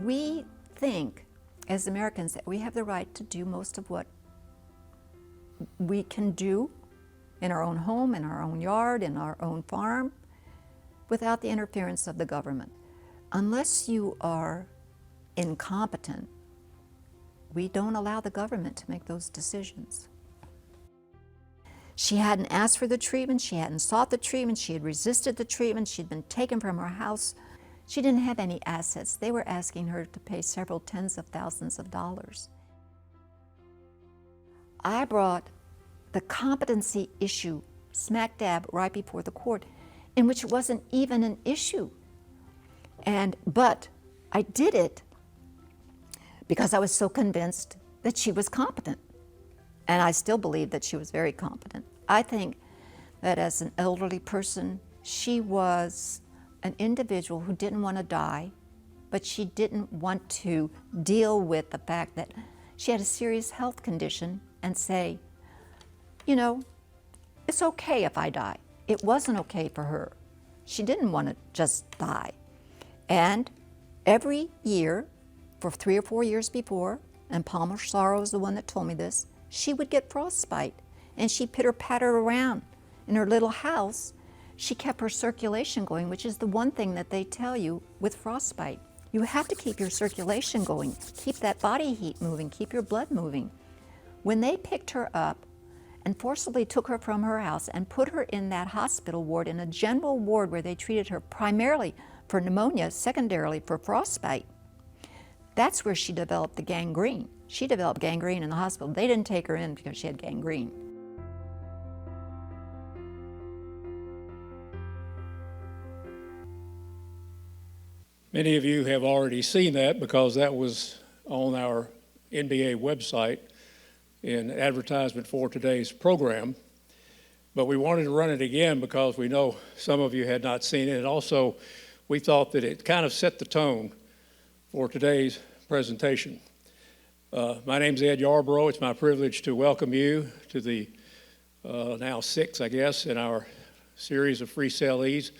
We think, as Americans, that we have the right to do most of what we can do in our own home, in our own yard, in our own farm, without the interference of the government. Unless you are incompetent, we don't allow the government to make those decisions. She hadn't asked for the treatment, she hadn't sought the treatment, she had resisted the treatment, she'd been taken from her house. She didn't have any assets. They were asking her to pay several tens of thousands of dollars. I brought the competency issue smack dab right before the court, in which it wasn't even an issue. But I did it because I was so convinced that she was competent. And I still believe that she was very competent. I think that as an elderly person, she was an individual who didn't want to die, but she didn't want to deal with the fact that she had a serious health condition and say, you know, it's okay if I die. It wasn't okay for her. She didn't want to just die. And every year, for 3 or 4 years before, and Palmer Sorrow is the one that told me this, she would get frostbite, and she pitter-pattered around in her little house. She kept her circulation going, which is the one thing that they tell you with frostbite. You have to keep your circulation going, keep that body heat moving, keep your blood moving. When they picked her up and forcibly took her from her house and put her in that hospital ward, in a general ward where they treated her primarily for pneumonia, secondarily for frostbite, that's where she developed the gangrene. She developed gangrene in the hospital. They didn't take her in because she had gangrene. Many of you have already seen that because that was on our NBA website in advertisement for today's program. But we wanted to run it again because we know some of you had not seen it. And also, we thought that it kind of set the tone for today's presentation. My name's Ed Yarborough. It's my privilege to welcome you to the now 6th, I guess, in our series of free CLEs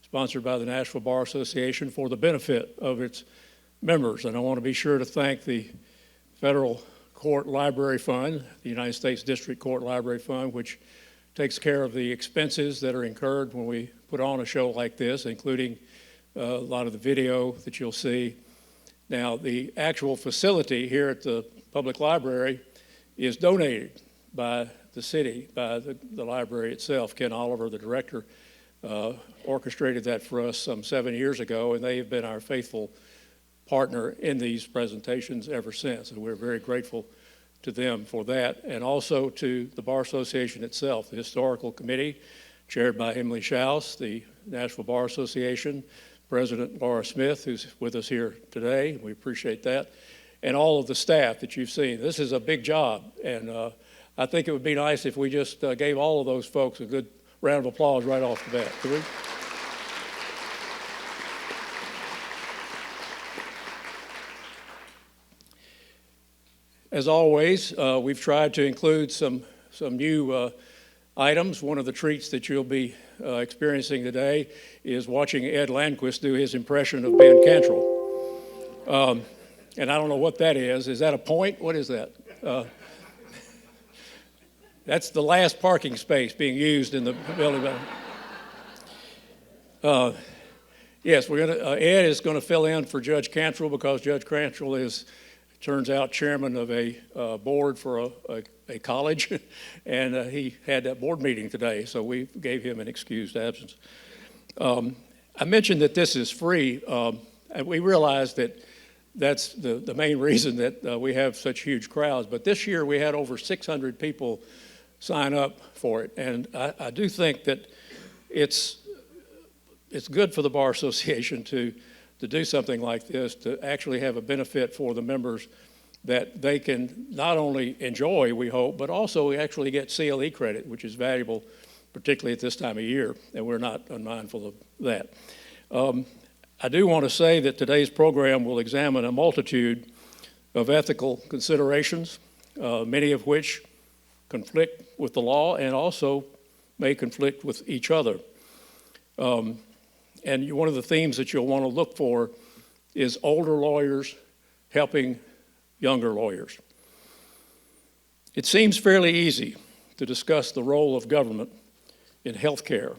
sponsored by the Nashville Bar Association for the benefit of its members. And I want to be sure to thank the Federal Court Library Fund, the United States District Court Library Fund, which takes care of the expenses that are incurred when we put on a show like this, including a lot of the video that you'll see. Now, the actual facility here at the public library is donated by the city, by the library itself. Ken Oliver, the director, orchestrated that for us some 7 years ago, and they have been our faithful partner in these presentations ever since, and we're very grateful to them for that, and also to the Bar Association itself, the Historical Committee, chaired by Emily Schaus, the Nashville Bar Association, President Laura Smith, who's with us here today. We appreciate that. And all of the staff that you've seen. This is a big job, and I think it would be nice if we just gave all of those folks a good round of applause right off the bat. Could we? As always, we've tried to include some new items. One of the treats that you'll be experiencing today is watching Ed Landquist do his impression of Ben Cantrell. And I don't know what that is. Is that a point? What is that? That's the last parking space being used in the building. Yes, Ed is going to fill in for Judge Cantrell because Judge Cantrell is, turns out, chairman of a board for a college, and he had that board meeting today, so we gave him an excused absence. I mentioned that this is free, and we realize that that's the main reason that we have such huge crowds, but this year we had over 600 people sign up for it, and I do think that it's good for the Bar Association to do something like this, to actually have a benefit for the members that they can not only enjoy, we hope, but also actually get CLE credit, which is valuable, particularly at this time of year, and we're not unmindful of that. I do want to say that today's program will examine a multitude of ethical considerations, many of which conflict with the law and also may conflict with each other. And one of the themes that you'll want to look for is older lawyers helping younger lawyers. It seems fairly easy to discuss the role of government in healthcare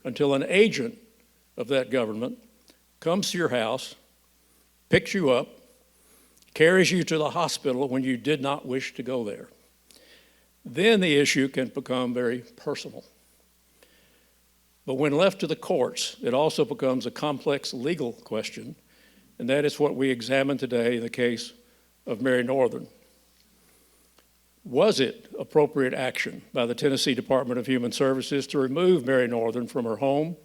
until an agent of that government comes to your house, picks you up, carries you to the hospital when you did not wish to go there. Then the issue can become very personal. But when left to the courts, it also becomes a complex legal question, and that is what we examine today in the case of Mary Northern. Was it appropriate action by the Tennessee Department of Human Services to remove Mary Northern from her home,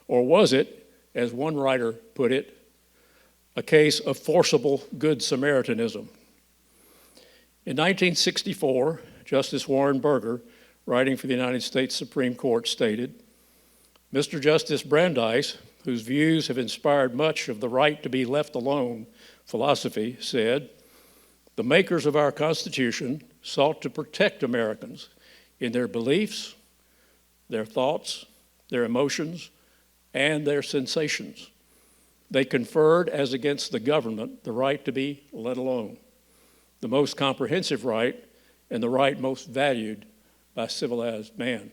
or was it, as one writer put it, a case of forcible Good Samaritanism? In 1964, Justice Warren Burger, writing for the United States Supreme Court, stated, "Mr. Justice Brandeis, whose views have inspired much of the right to be left alone philosophy, said, the makers of our Constitution sought to protect Americans in their beliefs, their thoughts, their emotions, and their sensations. They conferred, as against the government, the right to be let alone, the most comprehensive right and the right most valued by civilized man."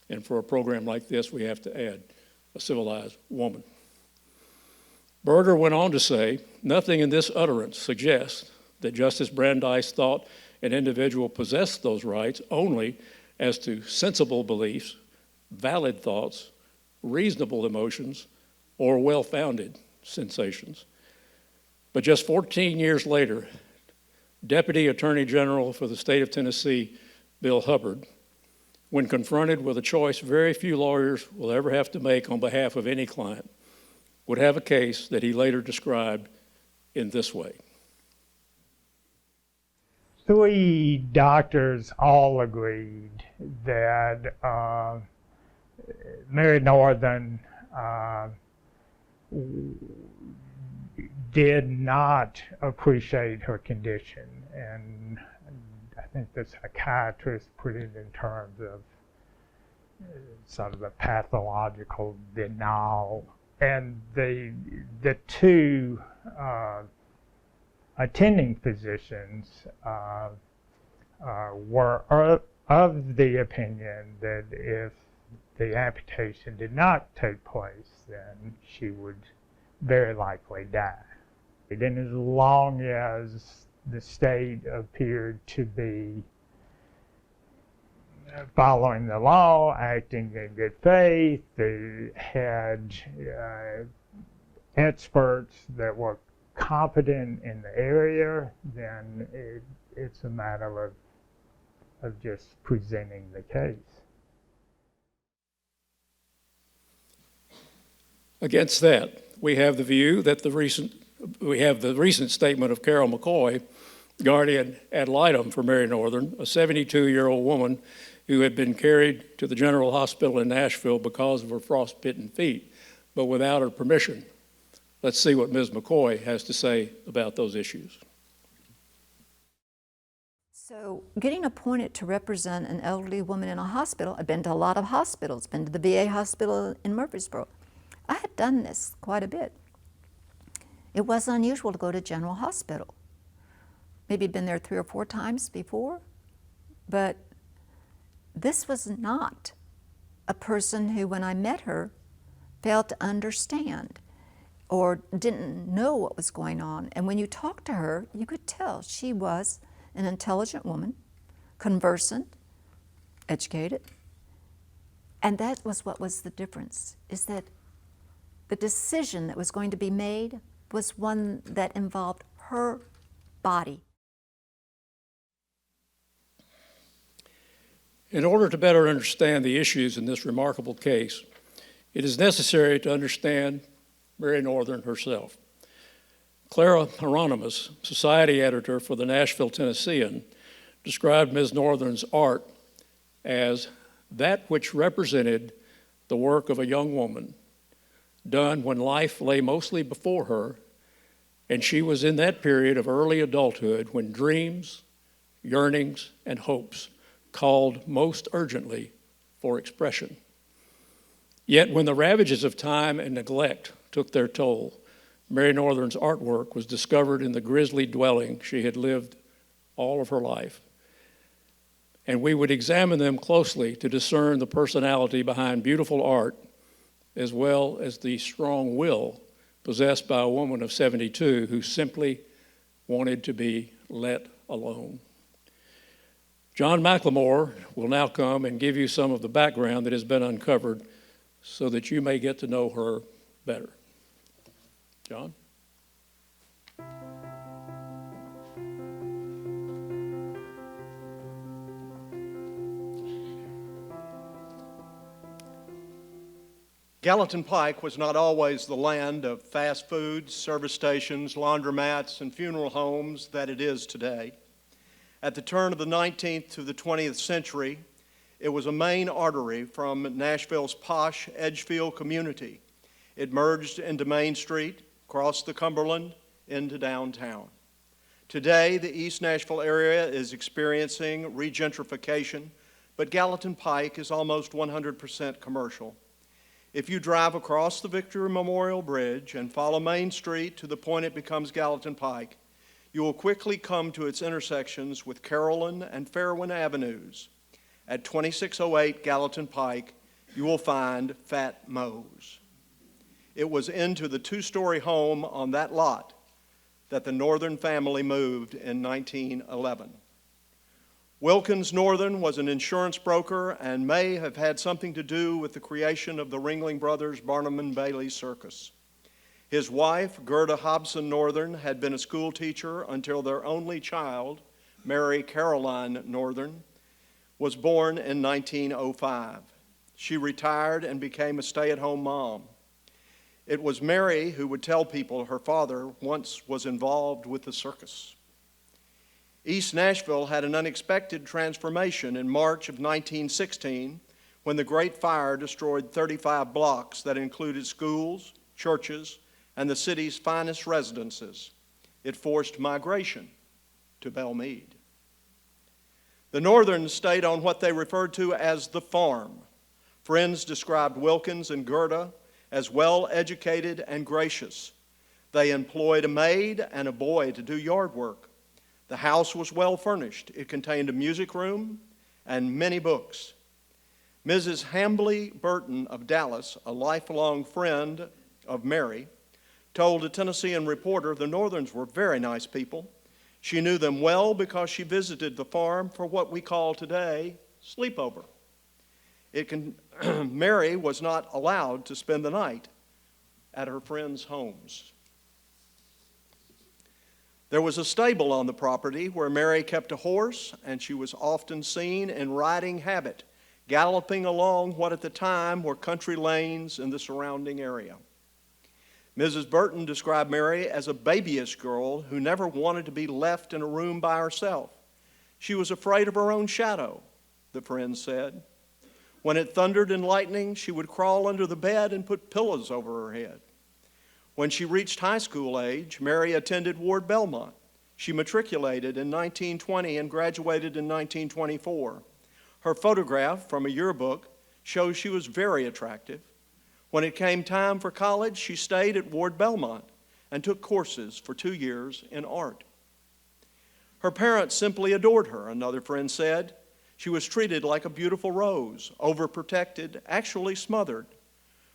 And for a program like this, we have to add a civilized woman. Berger went on to say, nothing in this utterance suggests that Justice Brandeis thought an individual possessed those rights only as to sensible beliefs, valid thoughts, reasonable emotions, or well-founded sensations. But just 14 years later, Deputy Attorney General for the state of Tennessee, Bill Hubbard, when confronted with a choice very few lawyers will ever have to make on behalf of any client, would have a case that he later described in this way. 3 doctors all agreed that Mary Northern did not appreciate her condition, and I think the psychiatrist put it in terms of sort of a pathological denial. And the 2 attending physicians were of the opinion that if the amputation did not take place, then she would very likely die. And as long as the state appeared to be following the law, acting in good faith, they had experts that were competent in the area, then it's a matter of just presenting the case. Against that, we have the view that the recent statement of Carol McCoy, guardian ad litem for Mary Northern, a 72-year-old woman who had been carried to the General Hospital in Nashville because of her frostbitten feet, but without her permission. Let's see what Ms. McCoy has to say about those issues. So getting appointed to represent an elderly woman in a hospital, I've been to a lot of hospitals, been to the VA hospital in Murfreesboro. I had done this quite a bit. It was unusual to go to General Hospital. Maybe been there 3 or 4 times before, but this was not a person who, when I met her, failed to understand or didn't know what was going on. And when you talked to her, you could tell she was an intelligent woman, conversant, educated. And that was what was the difference, is that the decision that was going to be made was one that involved her body. In order to better understand the issues in this remarkable case, it is necessary to understand Mary Northern herself. Clara Hieronymus, society editor for the Nashville Tennessean, described Ms. Northern's art as that which represented the work of a young woman done when life lay mostly before her, and she was in that period of early adulthood when dreams, yearnings, and hopes called most urgently for expression. Yet when the ravages of time and neglect took their toll, Mary Northern's artwork was discovered in the grisly dwelling she had lived all of her life. And we would examine them closely to discern the personality behind beautiful art, as well as the strong will possessed by a woman of 72 who simply wanted to be let alone. John McLemore will now come and give you some of the background that has been uncovered so that you may get to know her better. John? Gallatin Pike was not always the land of fast foods, service stations, laundromats, and funeral homes that it is today. At the turn of the 19th to the 20th century, it was a main artery from Nashville's posh Edgefield community. It merged into Main Street, crossed the Cumberland, into downtown. Today, the East Nashville area is experiencing regentrification, but Gallatin Pike is almost 100% commercial. If you drive across the Victory Memorial Bridge and follow Main Street to the point it becomes Gallatin Pike, you will quickly come to its intersections with Carolyn and Fairwind Avenues. At 2608 Gallatin Pike, you will find Fat Moe's. It was into the two-story home on that lot that the Northern family moved in 1911. Wilkins Northern was an insurance broker and may have had something to do with the creation of the Ringling Brothers Barnum and Bailey Circus. His wife, Gerda Hobson Northern, had been a school teacher until their only child, Mary Caroline Northern, was born in 1905. She retired and became a stay-at-home mom. It was Mary who would tell people her father once was involved with the circus. East Nashville had an unexpected transformation in March of 1916 when the Great Fire destroyed 35 blocks that included schools, churches, and the city's finest residences. It forced migration to Belmead. The Northerns stayed on what they referred to as the farm. Friends described Wilkins and Gerda as well-educated and gracious. They employed a maid and a boy to do yard work. The house was well furnished. It contained a music room and many books. Mrs. Hambly Burton of Dallas, a lifelong friend of Mary, told a Tennessean reporter the Northerns were very nice people. She knew them well because she visited the farm for what we call today sleepover. Mary was not allowed to spend the night at her friends' homes. There was a stable on the property where Mary kept a horse, and she was often seen in riding habit, galloping along what at the time were country lanes in the surrounding area. Mrs. Burton described Mary as a babyish girl who never wanted to be left in a room by herself. She was afraid of her own shadow, the friends said. When it thundered and lightning, she would crawl under the bed and put pillows over her head. When she reached high school age, Mary attended Ward Belmont. She matriculated in 1920 and graduated in 1924. Her photograph from a yearbook shows she was very attractive. When it came time for college, she stayed at Ward Belmont and took courses for 2 years in art. Her parents simply adored her, another friend said. She was treated like a beautiful rose, overprotected, actually smothered.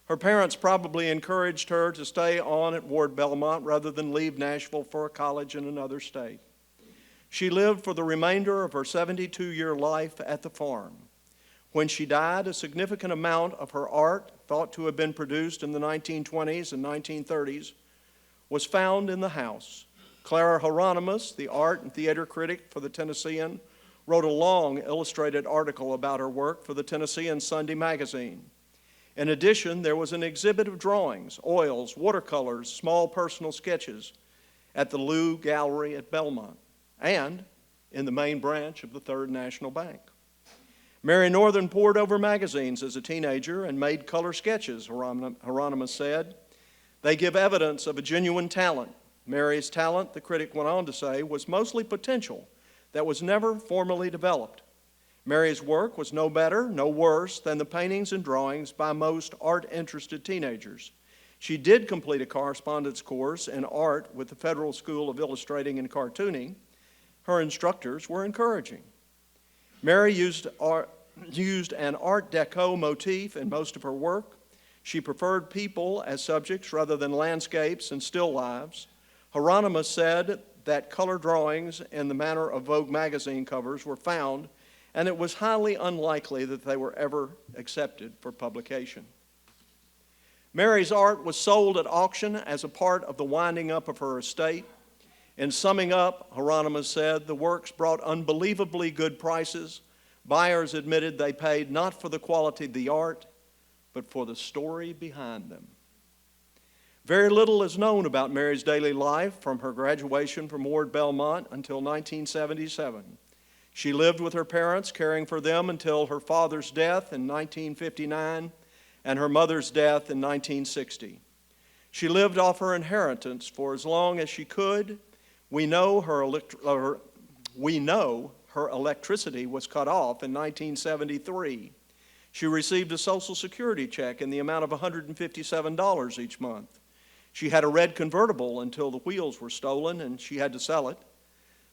Her parents probably encouraged her to stay on at Ward Belmont rather than leave Nashville for a college in another state. She lived for the remainder of her 72-year life at the farm. When she died, a significant amount of her art, thought to have been produced in the 1920s and 1930s, was found in the house. Clara Hieronymus, the art and theater critic for the Tennessean, wrote a long illustrated article about her work for the Tennessean Sunday magazine. In addition, there was an exhibit of drawings, oils, watercolors, small personal sketches at the Lew Gallery at Belmont and in the main branch of the Third National Bank. Mary Northern pored over magazines as a teenager and made color sketches, Hieronymus said. They give evidence of a genuine talent. Mary's talent, the critic went on to say, was mostly potential that was never formally developed. Mary's work was no better, no worse than the paintings and drawings by most art-interested teenagers. She did complete a correspondence course in art with the Federal School of Illustrating and Cartooning. Her instructors were encouraging. Mary used an Art Deco motif in most of her work. She preferred people as subjects rather than landscapes and still lives. Hieronymus said that color drawings in the manner of Vogue magazine covers were found, and it was highly unlikely that they were ever accepted for publication. Mary's art was sold at auction as a part of the winding up of her estate. In summing up, Hieronymus said, the works brought unbelievably good prices. Buyers admitted they paid not for the quality of the art, but for the story behind them. Very little is known about Mary's daily life from her graduation from Ward Belmont until 1977. She lived with her parents, caring for them until her father's death in 1959 and her mother's death in 1960. She lived off her inheritance for as long as she could. We know her electricity was cut off in 1973. She received a Social Security check in the amount of $157 each month. She had a red convertible until the wheels were stolen and she had to sell it.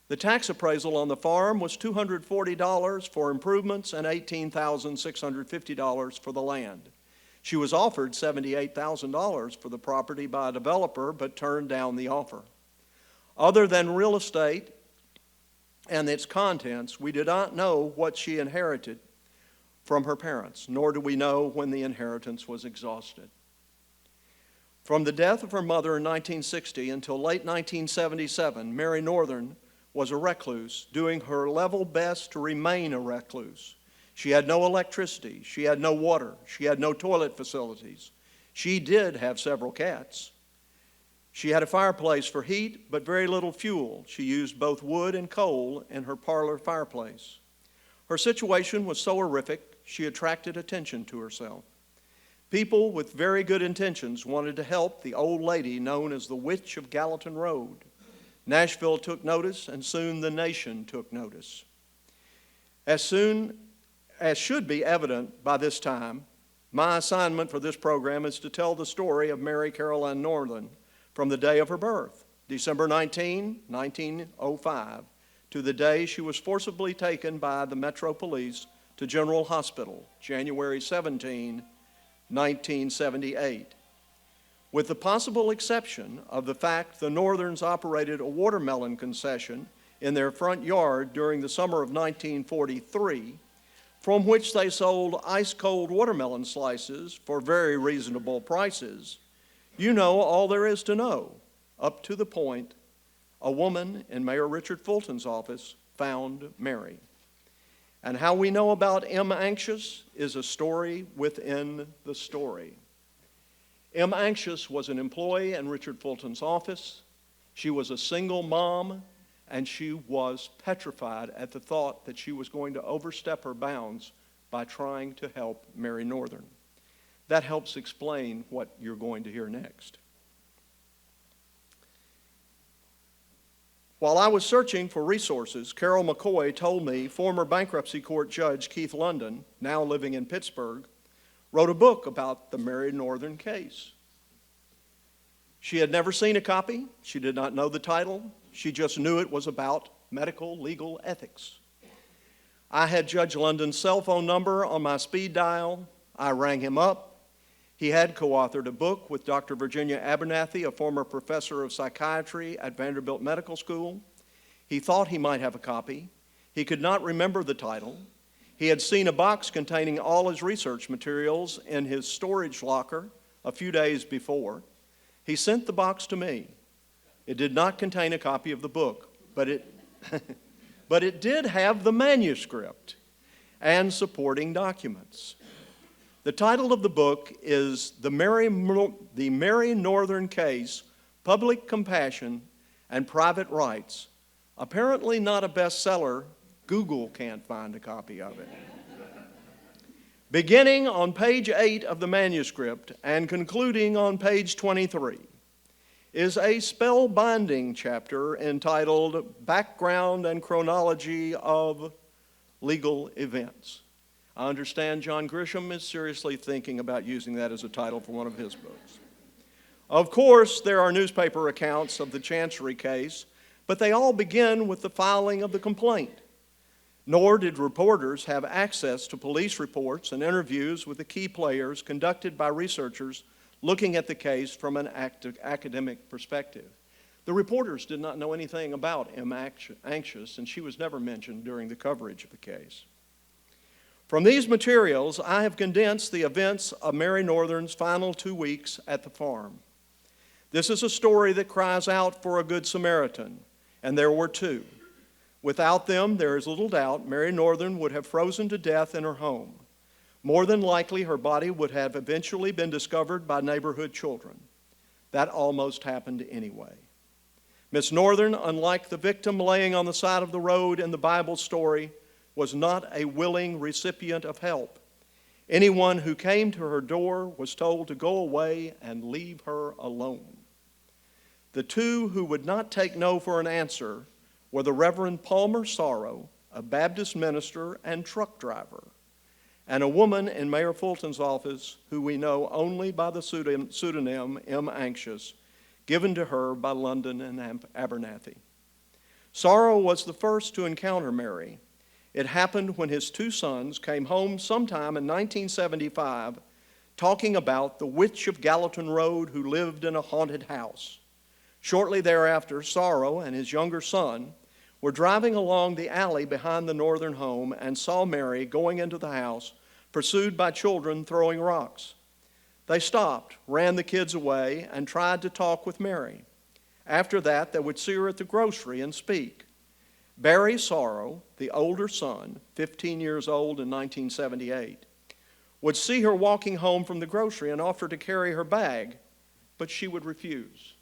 The tax appraisal on the farm was $240 for improvements and $18,650 for the land. She was offered $78,000 for the property by a developer, but turned down the offer. Other than real estate and its contents, we do not know what she inherited from her parents, nor do we know when the inheritance was exhausted. From the death of her mother in 1960 until late 1977, Mary Northern was a recluse, doing her level best to remain a recluse. She had no electricity, she had no water, she had no toilet facilities. She did have several cats. She had a fireplace for heat, but very little fuel. She used both wood and coal in her parlor fireplace. Her situation was so horrific, she attracted attention to herself. People with very good intentions wanted to help the old lady known as the Witch of Gallatin Road. Nashville took notice, and soon the nation took notice. As soon as should be evident by this time, my assignment for this program is to tell the story of Mary Caroline Northern from the day of her birth, December 19, 1905, to the day she was forcibly taken by the Metro Police to General Hospital, January 17, 1978. With the possible exception of the fact the Northerns operated a watermelon concession in their front yard during the summer of 1943, from which they sold ice-cold watermelon slices for very reasonable prices, you know all there is to know, up to the point a woman in Mayor Richard Fulton's office found Mary. And how we know about M. Anxious is a story within the story. M. Anxious was an employee in Richard Fulton's office. She was a single mom, and she was petrified at the thought that she was going to overstep her bounds by trying to help Mary Northern. That helps explain what you're going to hear next. While I was searching for resources, Carol McCoy told me former bankruptcy court judge Keith London, now living in Pittsburgh, wrote a book about the Mary Northern case. She had never seen a copy. She did not know the title. She just knew it was about medical legal ethics. I had Judge London's cell phone number on my speed dial. I rang him up. He had co-authored a book with Dr. Virginia Abernathy, a former professor of psychiatry at Vanderbilt Medical School. He thought he might have a copy. He could not remember the title. He had seen a box containing all his research materials in his storage locker a few days before. He sent the box to me. It did not contain a copy of the book, but it did have the manuscript and supporting documents. The title of the book is The Mary Northern Case, Public Compassion and Private Rights. Apparently not a bestseller. Google can't find a copy of it. Beginning on page 8 of the manuscript and concluding on page 23 is a spellbinding chapter entitled Background and Chronology of Legal Events. I understand John Grisham is seriously thinking about using that as a title for one of his books. Of course, there are newspaper accounts of the Chancery case, but they all begin with the filing of the complaint. Nor did reporters have access to police reports and interviews with the key players conducted by researchers looking at the case from an academic perspective. The reporters did not know anything about M. Anxious, and she was never mentioned during the coverage of the case. From these materials, I have condensed the events of Mary Northern's final 2 weeks at the farm. This is a story that cries out for a good Samaritan, and there were two. Without them, there is little doubt Mary Northern would have frozen to death in her home. More than likely, her body would have eventually been discovered by neighborhood children. That almost happened anyway. Miss Northern, unlike the victim laying on the side of the road in the Bible story, was not a willing recipient of help. Anyone who came to her door was told to go away and leave her alone. The two who would not take no for an answer were the Reverend Palmer Sorrow, a Baptist minister and truck driver, and a woman in Mayor Fulton's office who we know only by the pseudonym M. Anxious, given to her by London and Abernathy. Sorrow was the first to encounter Mary. It happened when his two sons came home sometime in 1975 talking about the witch of Gallatin Road who lived in a haunted house. Shortly thereafter, Sorrow and his younger son were driving along the alley behind the Northern home and saw Mary going into the house, pursued by children throwing rocks. They stopped, ran the kids away, and tried to talk with Mary. After that, they would see her at the grocery and speak. Barry Sorrow, the older son, 15 years old in 1978, would see her walking home from the grocery and offer to carry her bag, but she would refuse.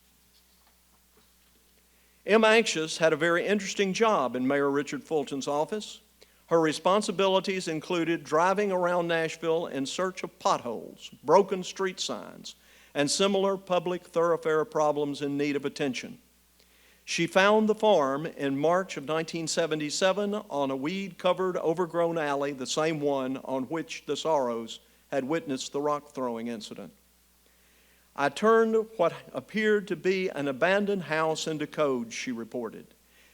M. Anxious had a very interesting job in Mayor Richard Fulton's office. Her responsibilities included driving around Nashville in search of potholes, broken street signs, and similar public thoroughfare problems in need of attention. She found the farm in March of 1977 on a weed-covered, overgrown alley, the same one on which the Sorrows had witnessed the rock-throwing incident. I turned what appeared to be an abandoned house into code, she reported.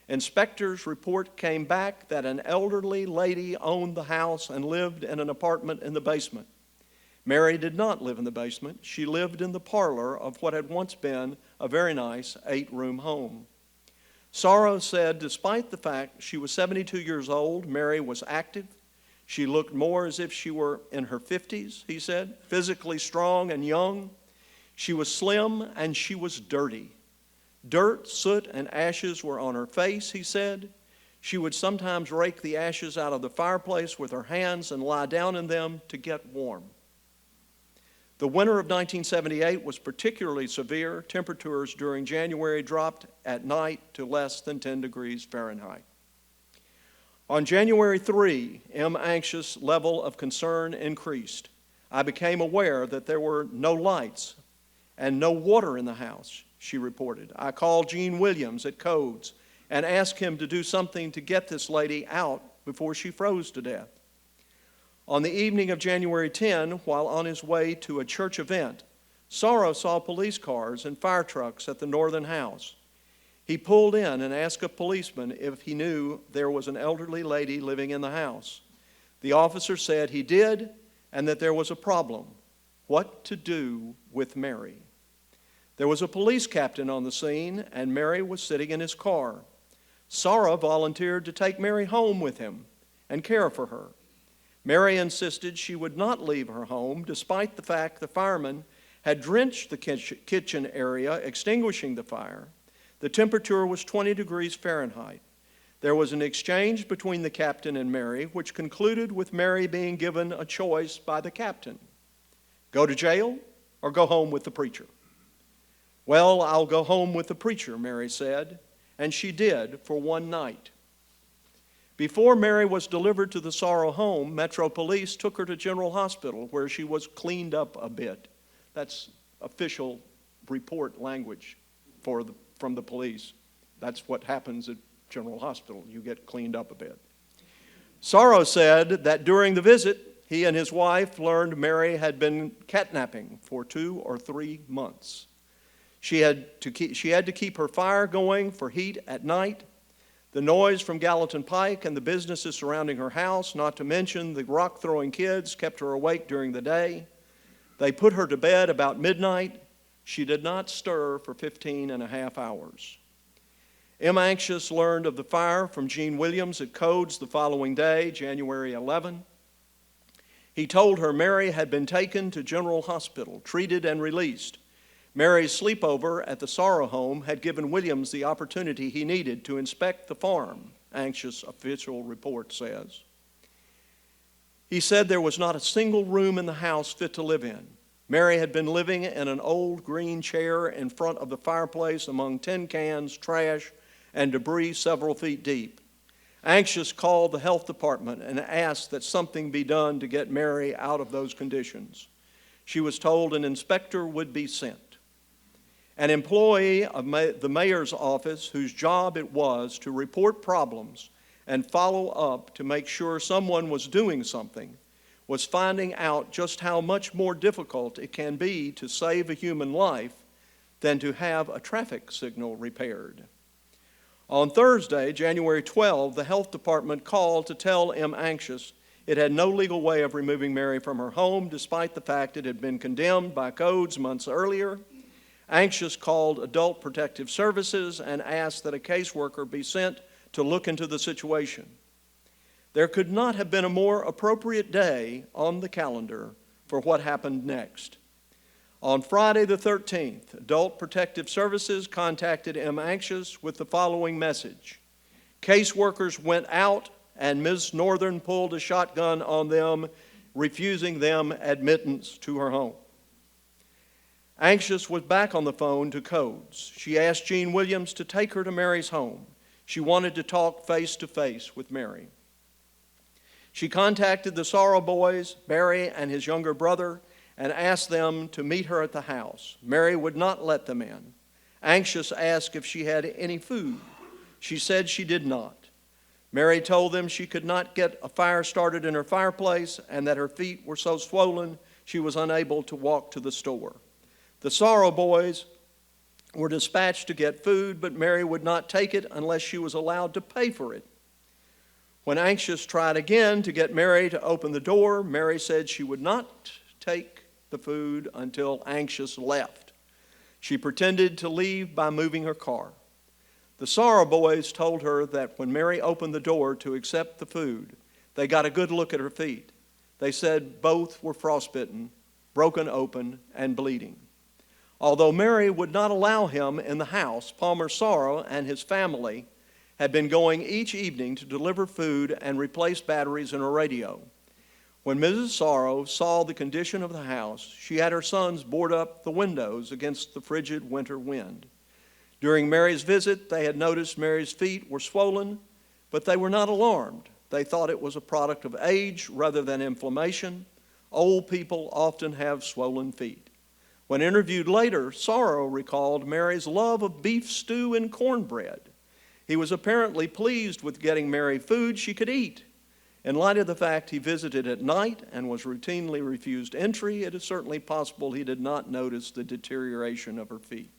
Inspector's report came back that an elderly lady owned the house and lived in an apartment in the basement. Mary did not live in the basement. She lived in the parlor of what had once been a very nice 8-room home. Sorrow said despite the fact she was 72 years old, Mary was active. She looked more as if she were in her 50s, he said, physically strong and young. She was slim and she was dirty. Dirt, soot, and ashes were on her face, he said. She would sometimes rake the ashes out of the fireplace with her hands and lie down in them to get warm. The winter of 1978 was particularly severe. Temperatures during January dropped at night to less than 10 degrees Fahrenheit. On January 3, M. Anxious' level of concern increased. I became aware that there were no lights and no water in the house, she reported. I called Gene Williams at Codes and asked him to do something to get this lady out before she froze to death. On the evening of January 10, while on his way to a church event, Sorrow saw police cars and fire trucks at the Northern house. He pulled in and asked a policeman if he knew there was an elderly lady living in the house. The officer said he did and that there was a problem: what to do with Mary. There was a police captain on the scene, and Mary was sitting in his car. Sorrow volunteered to take Mary home with him and care for her. Mary insisted she would not leave her home, despite the fact the firemen had drenched the kitchen area, extinguishing the fire. The temperature was 20 degrees Fahrenheit. There was an exchange between the captain and Mary, which concluded with Mary being given a choice by the captain: go to jail or go home with the preacher. Well, I'll go home with the preacher, Mary said, and she did for one night. Before Mary was delivered to the Sorrow home, Metro Police took her to General Hospital, where she was cleaned up a bit. That's official report language from the police. That's what happens at General Hospital. You get cleaned up a bit. Sorrow said that during the visit, he and his wife learned Mary had been catnapping for 2 or 3 months. She had to keep her fire going for heat at night. The noise from Gallatin Pike and the businesses surrounding her house, not to mention the rock-throwing kids, kept her awake during the day. They put her to bed about midnight. She did not stir for 15 and a half hours. M. Anxious learned of the fire from Gene Williams at Codes the following day, January 11. He told her Mary had been taken to General Hospital, treated and released. Mary's sleepover at the Sorrow home had given Williams the opportunity he needed to inspect the farm, Anxious official report says. He said there was not a single room in the house fit to live in. Mary had been living in an old green chair in front of the fireplace among tin cans, trash, and debris several feet deep. Anxious called the health department and asked that something be done to get Mary out of those conditions. She was told an inspector would be sent. An employee of the mayor's office, whose job it was to report problems and follow up to make sure someone was doing something, was finding out just how much more difficult it can be to save a human life than to have a traffic signal repaired. On Thursday, January 12, the health department called to tell M. Anxious it had no legal way of removing Mary from her home, despite the fact it had been condemned by Codes months earlier. Anxious called Adult Protective Services and asked that a caseworker be sent to look into the situation. There could not have been a more appropriate day on the calendar for what happened next. On Friday the 13th, Adult Protective Services contacted M. Anxious with the following message. Caseworkers went out and Ms. Northern pulled a shotgun on them, refusing them admittance to her home. Anxious was back on the phone to Codes. She asked Gene Williams to take her to Mary's home. She wanted to talk face to face with Mary. She contacted the Sorrow boys, Barry and his younger brother, and asked them to meet her at the house. Mary would not let them in. Anxious asked if she had any food. She said she did not. Mary told them she could not get a fire started in her fireplace and that her feet were so swollen she was unable to walk to the store. The Sorrow boys were dispatched to get food, but Mary would not take it unless she was allowed to pay for it. When Anxious tried again to get Mary to open the door, Mary said she would not take the food until Anxious left. She pretended to leave by moving her car. The Sorrow boys told her that when Mary opened the door to accept the food, they got a good look at her feet. They said both were frostbitten, broken open, and bleeding. Although Mary would not allow him in the house, Palmer Sorrow and his family had been going each evening to deliver food and replace batteries in her radio. When Mrs. Sorrow saw the condition of the house, she had her sons board up the windows against the frigid winter wind. During Mary's visit, they had noticed Mary's feet were swollen, but they were not alarmed. They thought it was a product of age rather than inflammation. Old people often have swollen feet. When interviewed later, Sorrow recalled Mary's love of beef stew and cornbread. He was apparently pleased with getting Mary food she could eat. In light of the fact he visited at night and was routinely refused entry, it is certainly possible he did not notice the deterioration of her feet.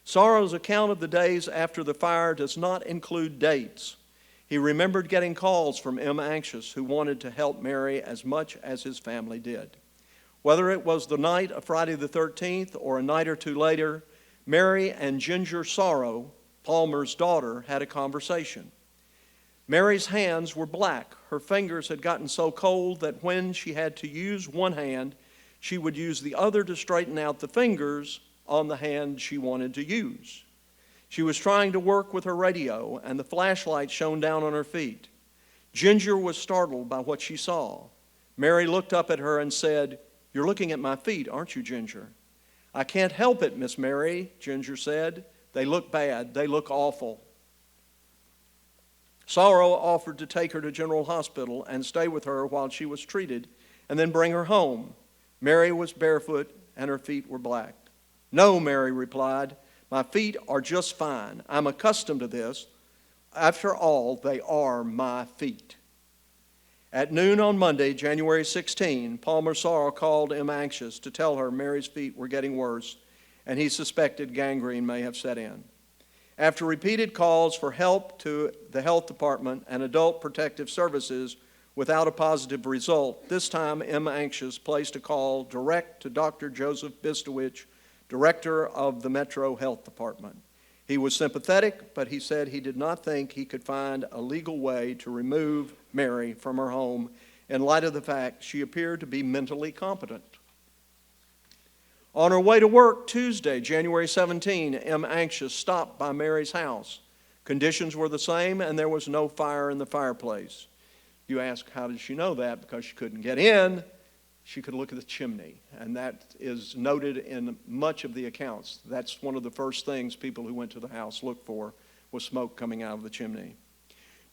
Sorrow's account of the days after the fire does not include dates. He remembered getting calls from M. Anxious, who wanted to help Mary as much as his family did. Whether it was the night of Friday the 13th or a night or two later, Mary and Ginger Sorrow, Palmer's daughter, had a conversation. Mary's hands were black. Her fingers had gotten so cold that when she had to use one hand, she would use the other to straighten out the fingers on the hand she wanted to use. She was trying to work with her radio, and the flashlight shone down on her feet. Ginger was startled by what she saw. Mary looked up at her and said, "You're looking at my feet, aren't you, Ginger?" "I can't help it, Miss Mary," Ginger said. "They look bad. They look awful." Sorrow offered to take her to General Hospital and stay with her while she was treated and then bring her home. Mary was barefoot and her feet were black. "No," Mary replied, "my feet are just fine. I'm accustomed to this. After all, they are my feet." At noon on Monday, January 16, Palmer Sorrow called M. Anxious to tell her Mary's feet were getting worse and he suspected gangrene may have set in. After repeated calls for help to the health department and adult protective services without a positive result, this time M. Anxious placed a call direct to Dr. Joseph Bistowich, director of the Metro Health Department. He was sympathetic, but he said he did not think he could find a legal way to remove Mary from her home in light of the fact she appeared to be mentally competent. On her way to work Tuesday, January 17, M. Anxious stopped by Mary's house. Conditions were the same, and there was no fire in the fireplace. You ask, how did she know that? Because she couldn't get in. She could look at the chimney, and that is noted in much of the accounts. That's one of the first things people who went to the house looked for, was smoke coming out of the chimney.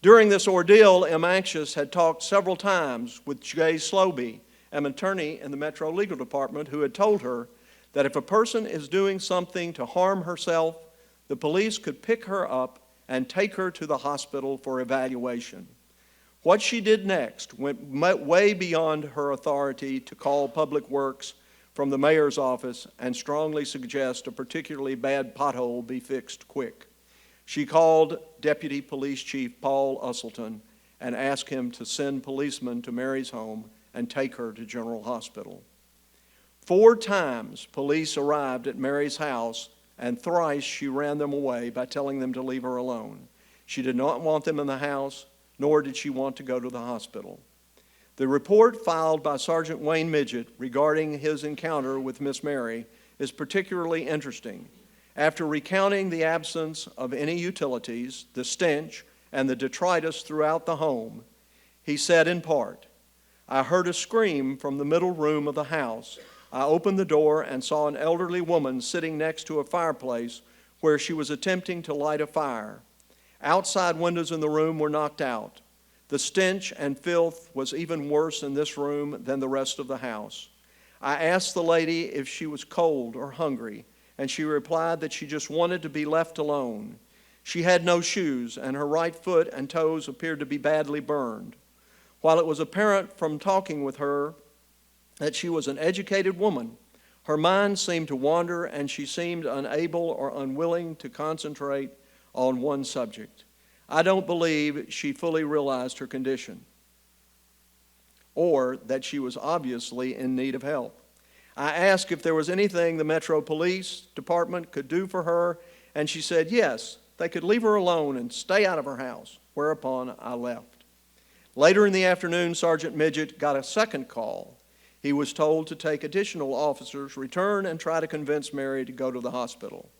During this ordeal, M. Anxious had talked several times with Jay Slowby, an attorney in the Metro Legal Department, who had told her that if a person is doing something to harm herself, the police could pick her up and take her to the hospital for evaluation. What she did next went way beyond her authority to call Public Works from the mayor's office and strongly suggest a particularly bad pothole be fixed quick. She called Deputy Police Chief Paul Usselton and asked him to send policemen to Mary's home and take her to General Hospital. 4 times police arrived at Mary's house, and thrice she ran them away by telling them to leave her alone. She did not want them in the house, nor did she want to go to the hospital. The report filed by Sergeant Wayne Midget regarding his encounter with Miss Mary is particularly interesting. After recounting the absence of any utilities, the stench, and the detritus throughout the home, he said in part, "I heard a scream from the middle room of the house. I opened the door and saw an elderly woman sitting next to a fireplace where she was attempting to light a fire. Outside windows in the room were knocked out. The stench and filth was even worse in this room than the rest of the house. I asked the lady if she was cold or hungry, and she replied that she just wanted to be left alone. She had no shoes, and her right foot and toes appeared to be badly burned. While it was apparent from talking with her that she was an educated woman, her mind seemed to wander, and she seemed unable or unwilling to concentrate on one subject. I don't believe she fully realized her condition, or that she was obviously in need of help. I asked if there was anything the Metro Police Department could do for her, and she said yes, they could leave her alone and stay out of her house, whereupon I left. Later in the afternoon, Sergeant Midget got a second call. He was told to take additional officers, return, and try to convince Mary to go to the hospital.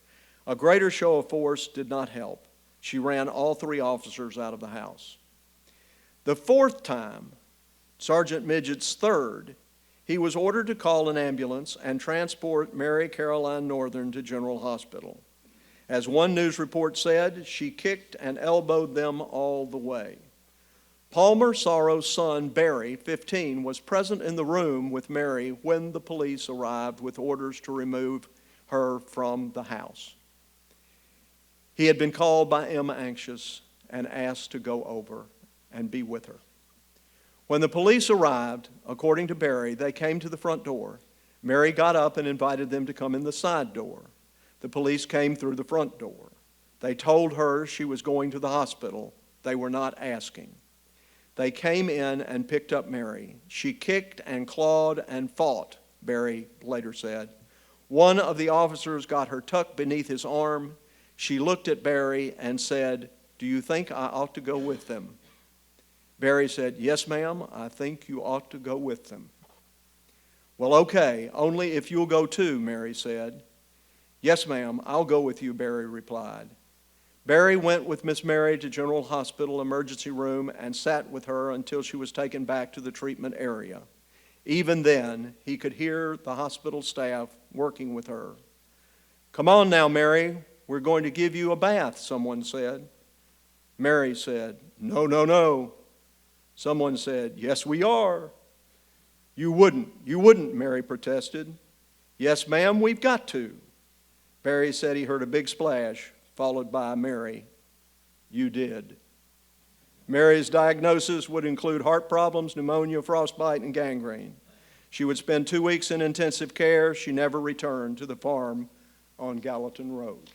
A greater show of force did not help. She ran all 3 officers out of the house. The 4th time, Sergeant Midget's 3rd, he was ordered to call an ambulance and transport Mary Caroline Northern to General Hospital. As one news report said, she kicked and elbowed them all the way. Palmer Sorrow's son, Barry, 15, was present in the room with Mary when the police arrived with orders to remove her from the house. He had been called by M. Anxious and asked to go over and be with her. When the police arrived, according to Barry, they came to the front door. Mary got up and invited them to come in the side door. The police came through the front door. They told her she was going to the hospital. They were not asking. They came in and picked up Mary. She kicked and clawed and fought, Barry later said. One of the officers got her tucked beneath his arm. She looked at Barry and said, "Do you think I ought to go with them?" Barry said, "Yes, ma'am, I think you ought to go with them." "Well, okay, only if you'll go too," Mary said. "Yes, ma'am, I'll go with you," Barry replied. Barry went with Miss Mary to General Hospital emergency room and sat with her until she was taken back to the treatment area. Even then, he could hear the hospital staff working with her. "Come on now, Mary, we're going to give you a bath," someone said. Mary said, "No, no, no." Someone said, "Yes, we are." You wouldn't, Mary protested. "Yes, ma'am, we've got to." Barry said he heard a big splash, followed by Mary. "You did." Mary's diagnosis would include heart problems, pneumonia, frostbite, and gangrene. She would spend 2 weeks in intensive care. She never returned to the farm on Gallatin Road.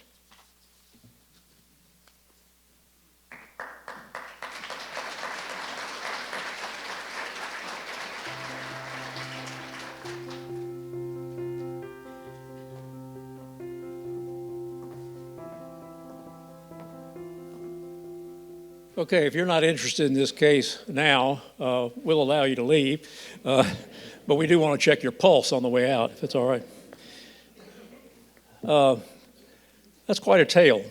Okay, if you're not interested in this case now, we'll allow you to leave. But we do want to check your pulse on the way out, if it's all right. That's quite a tale.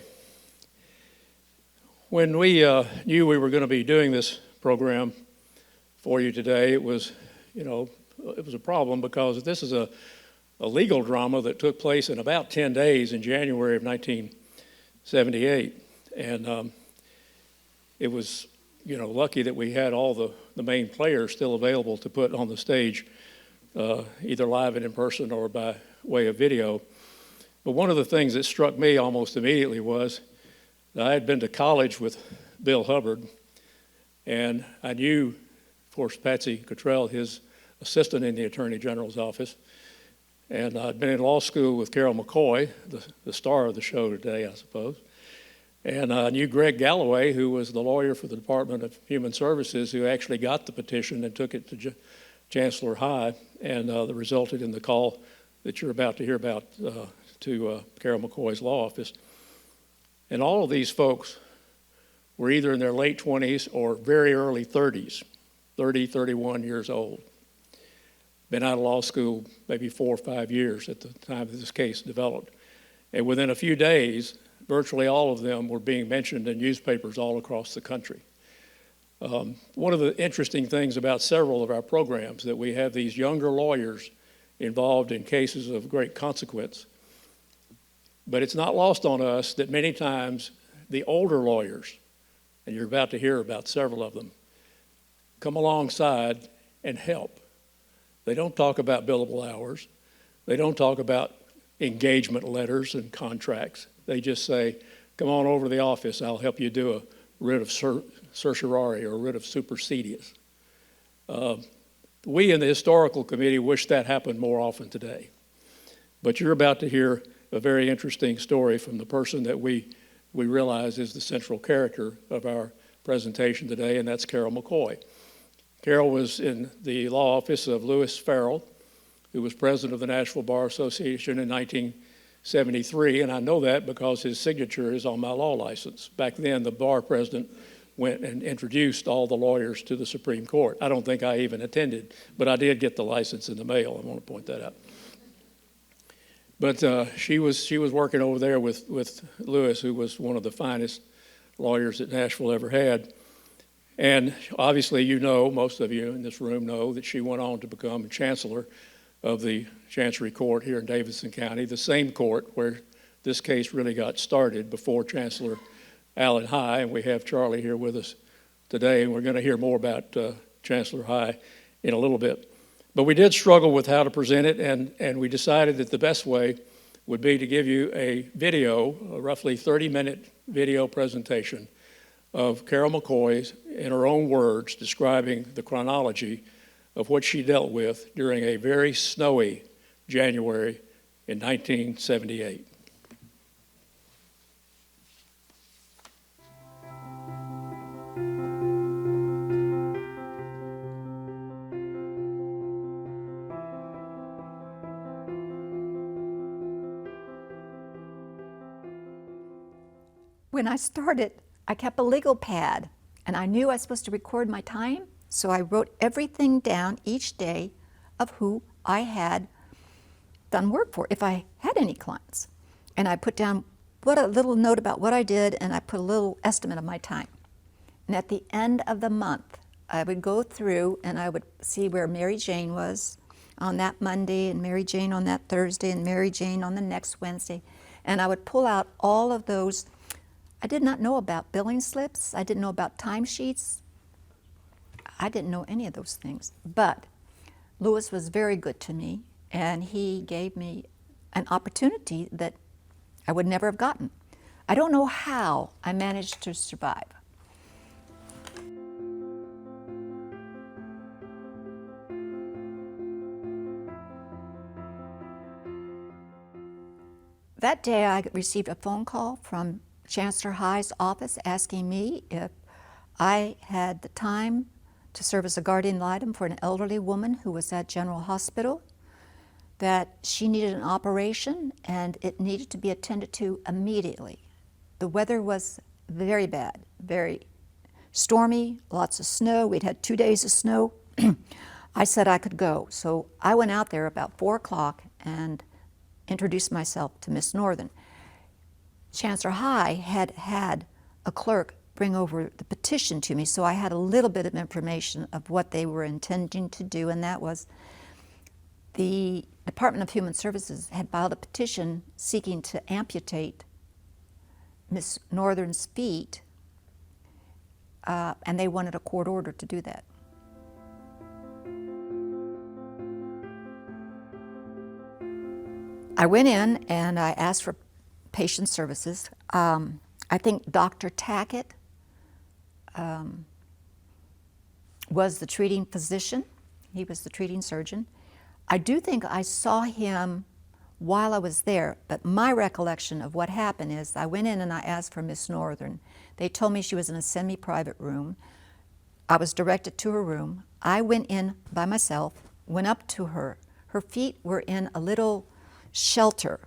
When we knew we were going to be doing this program for you today, it was a problem because this is a legal drama that took place in about 10 days in January of 1978. And it was, lucky that we had all the main players still available to put on the stage, either live and in person or by way of video. But one of the things that struck me almost immediately was that I had been to college with Bill Hubbard, and I knew, of course, Patsy Cottrell, his assistant in the Attorney General's office, and I'd been in law school with Carol McCoy, the star of the show today, I suppose. And I knew Greg Galloway, who was the lawyer for the Department of Human Services, who actually got the petition and took it to Chancellor High, and that resulted in the call that you're about to hear about to Carol McCoy's law office. And all of these folks were either in their late 20s or very early 30s, 30, 31 years old. Been out of law school maybe 4 or 5 years at the time that this case developed. And within a few days, virtually all of them were being mentioned in newspapers all across the country. One of the interesting things about several of our programs that we have these younger lawyers involved in cases of great consequence. But it's not lost on us that many times the older lawyers, and you're about to hear about several of them, come alongside and help. They don't talk about billable hours. They don't talk about engagement letters and contracts. They just say, come on over to the office, I'll help you do a writ of certiorari or a writ of supersedious. We in the historical committee wish that happened more often today. But you're about to hear a very interesting story from the person that we realize is the central character of our presentation today, and that's Carol McCoy. Carol was in the law office of Lewis Farrell, who was president of the Nashville Bar Association in 1973, and I know that because his signature is on my law license. Back then, the bar president went and introduced all the lawyers to the Supreme Court. I don't think I even attended, but I did get the license in the mail. I want to point that out. But she was working over there with Lewis, who was one of the finest lawyers that Nashville ever had. And obviously, most of you in this room know that she went on to become chancellor of the Chancery Court here in Davidson County, the same court where this case really got started before Chancellor Allen High. And we have Charlie here with us today, and we're going to hear more about Chancellor High in a little bit. But we did struggle with how to present it, and we decided that the best way would be to give you a video, a roughly 30-minute video presentation of Carol McCoy's, in her own words, describing the chronology of what she dealt with during a very snowy January in 1978. When I started, I kept a legal pad, and I knew I was supposed to record my time, so I wrote everything down each day of who I had done work for, if I had any clients. And I put down a little note about what I did, and I put a little estimate of my time. And at the end of the month, I would go through and I would see where Mary Jane was on that Monday, and Mary Jane on that Thursday, and Mary Jane on the next Wednesday. And I would pull out all of those. I did not know about billing slips. I didn't know about timesheets. I didn't know any of those things. But Lewis was very good to me, and he gave me an opportunity that I would never have gotten. I don't know how I managed to survive. That day I received a phone call from Chancellor High's office asking me if I had the time to serve as a guardian litem for an elderly woman who was at General Hospital, that she needed an operation and it needed to be attended to immediately. The weather was very bad, very stormy, lots of snow. We'd had 2 days of snow. I said I could go. So I went out there about 4 o'clock and introduced myself to Miss Northern. Chancellor High had had a clerk bring over the petition to me, so I had a little bit of information of what they were intending to do, and that was the Department of Human Services had filed a petition seeking to amputate Miss Northern's feet, and they wanted a court order to do that. I went in and I asked for patient services. I think Dr. Tackett was the treating physician. He was the treating surgeon. I do think I saw him while I was there, but my recollection of what happened is I went in and I asked for Miss Northern. They told me she was in a semi-private room. I was directed to her room. I went in by myself, went up to her. Her feet were in a little shelter,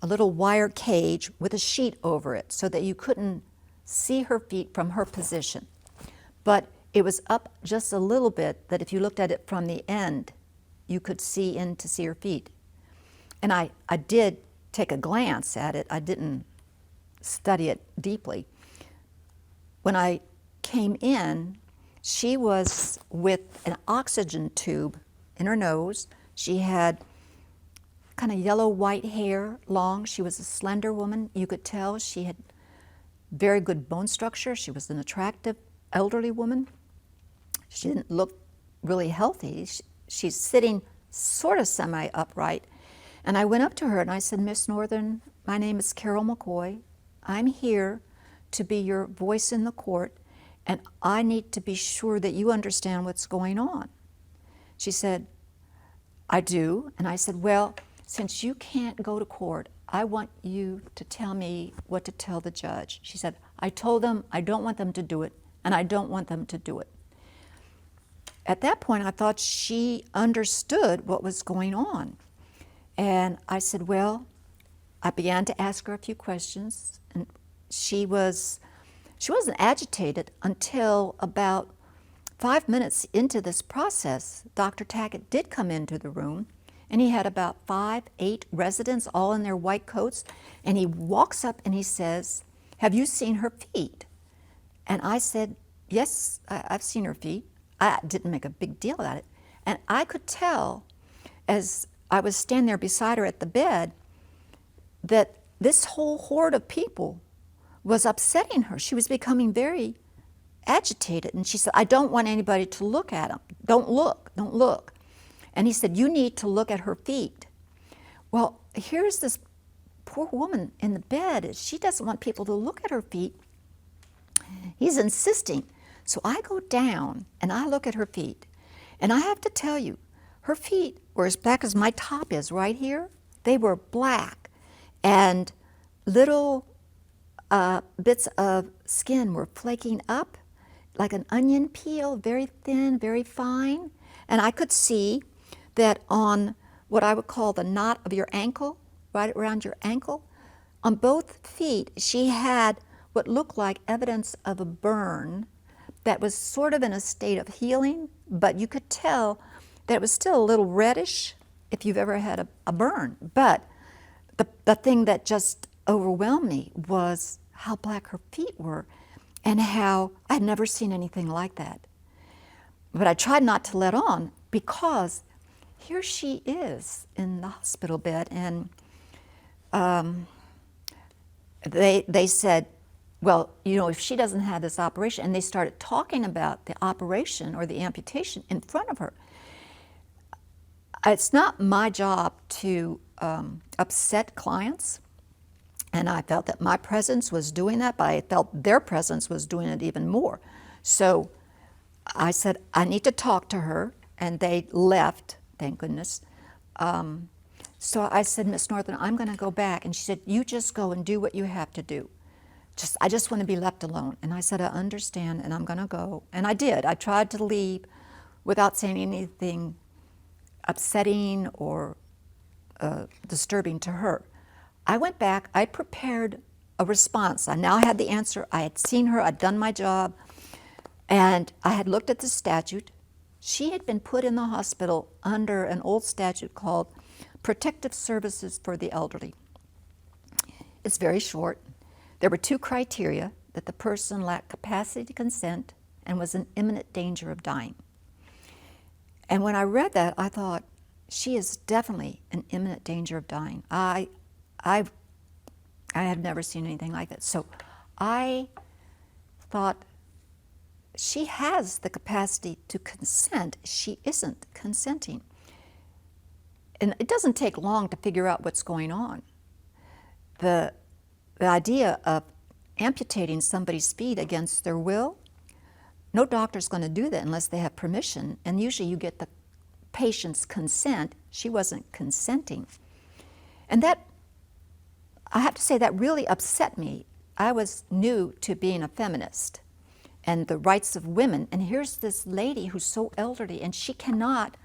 a little wire cage with a sheet over it so that you couldn't see her feet from her position. But it was up just a little bit that if you looked at it from the end, you could see in to see her feet. And I did take a glance at it. I didn't study it deeply. When I came in, she was with an oxygen tube in her nose. She had kind of yellow-white hair, long. She was a slender woman. You could tell she had very good bone structure. She was an attractive elderly woman. She didn't look really healthy. She's sitting sort of semi-upright. And I went up to her and I said, Miss Northern, my name is Carol McCoy. I'm here to be your voice in the court, and I need to be sure that you understand what's going on. She said, I do. And I said, well, since you can't go to court, I want you to tell me what to tell the judge. She said, I told them I don't want them to do it, and I don't want them to do it. At that point, I thought she understood what was going on. And I said, well, I began to ask her a few questions, and she wasn't agitated until about 5 minutes into this process. Dr. Tackett did come into the room, and he had about 8 residents all in their white coats, and he walks up and he says, have you seen her feet? And I said, yes, I've seen her feet. I didn't make a big deal about it. And I could tell as I was standing there beside her at the bed that this whole horde of people was upsetting her. She was becoming very agitated. And she said, I don't want anybody to look at them. Don't look, don't look. And he said, you need to look at her feet. Well, here's this poor woman in the bed. She doesn't want people to look at her feet. He's insisting. So I go down and I look at her feet. And I have to tell you, her feet were as black as my top is right here. They were black. And little bits of skin were flaking up like an onion peel, very thin, very fine. And I could see that on what I would call the knot of your ankle, right around your ankle, on both feet, she had what looked like evidence of a burn that was sort of in a state of healing, but you could tell that it was still a little reddish if you've ever had a burn. But the thing that just overwhelmed me was how black her feet were and how I'd never seen anything like that. But I tried not to let on because here she is in the hospital bed, and they said, well, you know, if she doesn't have this operation, and they started talking about the operation or the amputation in front of her. It's not my job to upset clients, and I felt that my presence was doing that, but I felt their presence was doing it even more. So I said, I need to talk to her, and they left, thank goodness. So I said, Miss Northern, I'm going to go back. And she said, you just go and do what you have to do. I just want to be left alone. And I said, I understand, and I'm going to go. And I did. I tried to leave without saying anything upsetting or disturbing to her. I went back. I prepared a response. I now had the answer. I had seen her. I'd done my job. And I had looked at the statute. She had been put in the hospital under an old statute called Protective Services for the Elderly. It's very short. There were 2 criteria: that the person lacked capacity to consent and was in imminent danger of dying. And when I read that, I thought, she is definitely in imminent danger of dying. I have never seen anything like that. So I thought, she has the capacity to consent. She isn't consenting. And it doesn't take long to figure out what's going on. The idea of amputating somebody's feet against their will, no doctor's going to do that unless they have permission. And usually you get the patient's consent. She wasn't consenting. And that, I have to say, that really upset me. I was new to being a feminist and the rights of women. And here's this lady who's so elderly and she cannot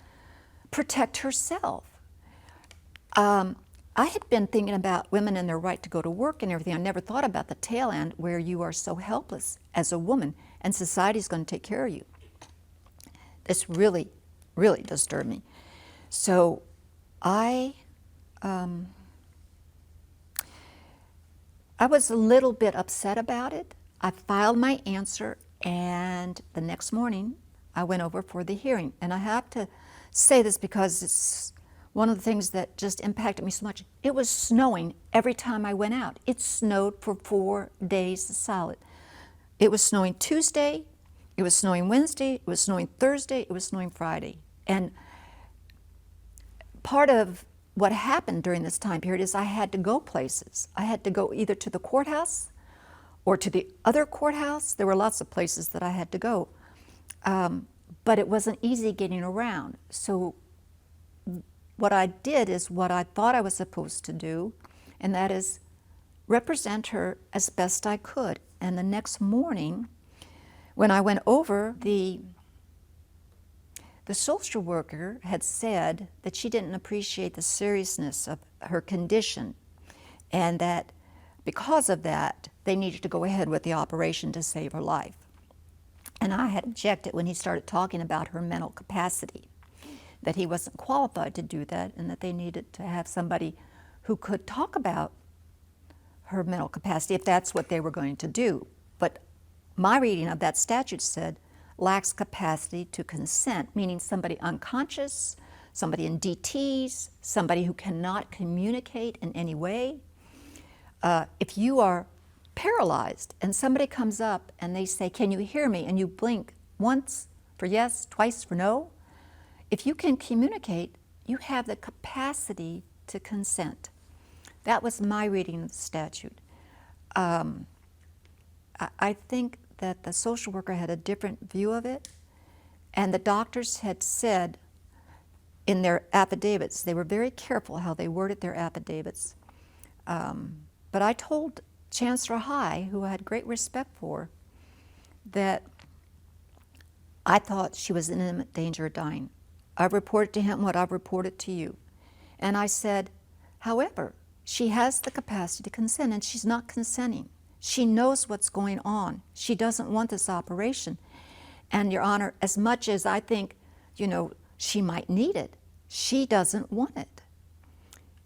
protect herself. I had been thinking about women and their right to go to work and everything. I never thought about the tail end where you are so helpless as a woman and society's going to take care of you. This really, really disturbed me. So I was a little bit upset about it. I filed my answer, and the next morning I went over for the hearing. And I have to say this because it's one of the things that just impacted me so much. It was snowing every time I went out. It snowed for 4 days solid. It was snowing Tuesday, it was snowing Wednesday, it was snowing Thursday, it was snowing Friday. And part of what happened during this time period is I had to go places. I had to go either to the courthouse or to the other courthouse. There were lots of places that I had to go. But it wasn't easy getting around. So what I did is what I thought I was supposed to do, and that is represent her as best I could. And the next morning, when I went over, the social worker had said that she didn't appreciate the seriousness of her condition, and that because of that, they needed to go ahead with the operation to save her life. And I had objected when he started talking about her mental capacity, that he wasn't qualified to do that, and that they needed to have somebody who could talk about her mental capacity if that's what they were going to do. But my reading of that statute said lacks capacity to consent, meaning somebody unconscious, somebody in DTs, somebody who cannot communicate in any way. If you are paralyzed and somebody comes up and they say, "Can you hear me?" and you blink once for yes, twice for no, if you can communicate, you have the capacity to consent. That was my reading of the statute. I think that the social worker had a different view of it, and the doctors had said in their affidavits, they were very careful how they worded their affidavits. But I told Chancellor High, who I had great respect for, that I thought she was in imminent danger of dying. I've reported to him what I've reported to you. And I said, however, she has the capacity to consent, and she's not consenting. She knows what's going on. She doesn't want this operation. And, Your Honor, as much as I think, she might need it, she doesn't want it.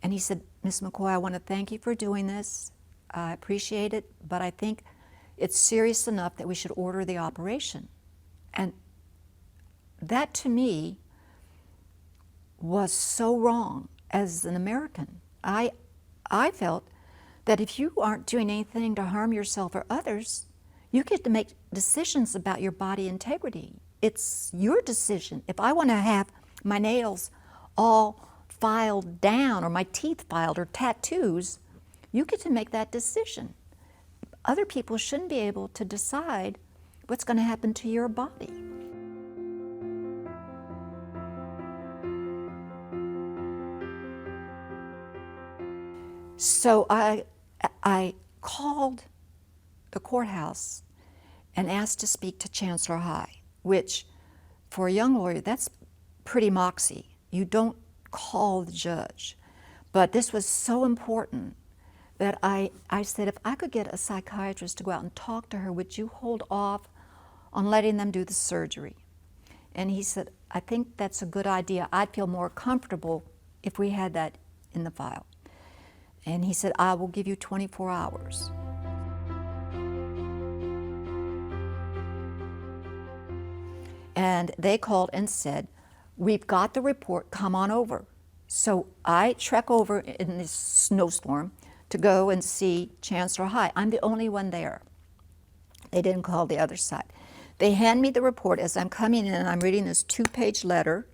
And he said, "Ms. McCoy, I want to thank you for doing this. I appreciate it, but I think it's serious enough that we should order the operation." And that, to me, was so wrong as an American. I felt that if you aren't doing anything to harm yourself or others, you get to make decisions about your body integrity. It's your decision. If I want to have my nails all filed down or my teeth filed or tattoos, you get to make that decision. Other people shouldn't be able to decide what's going to happen to your body. So I called the courthouse and asked to speak to Chancellor High, which for a young lawyer, that's pretty moxie. You don't call the judge. But this was so important that I said, if I could get a psychiatrist to go out and talk to her, would you hold off on letting them do the surgery? And he said, I think that's a good idea. I'd feel more comfortable if we had that in the file. And he said, I will give you 24 hours. And they called and said, we've got the report, come on over. So I trek over in this snowstorm to go and see Chancellor High. I'm the only one there. They didn't call the other side. They hand me the report as I'm coming in, and I'm reading this 2-page letter,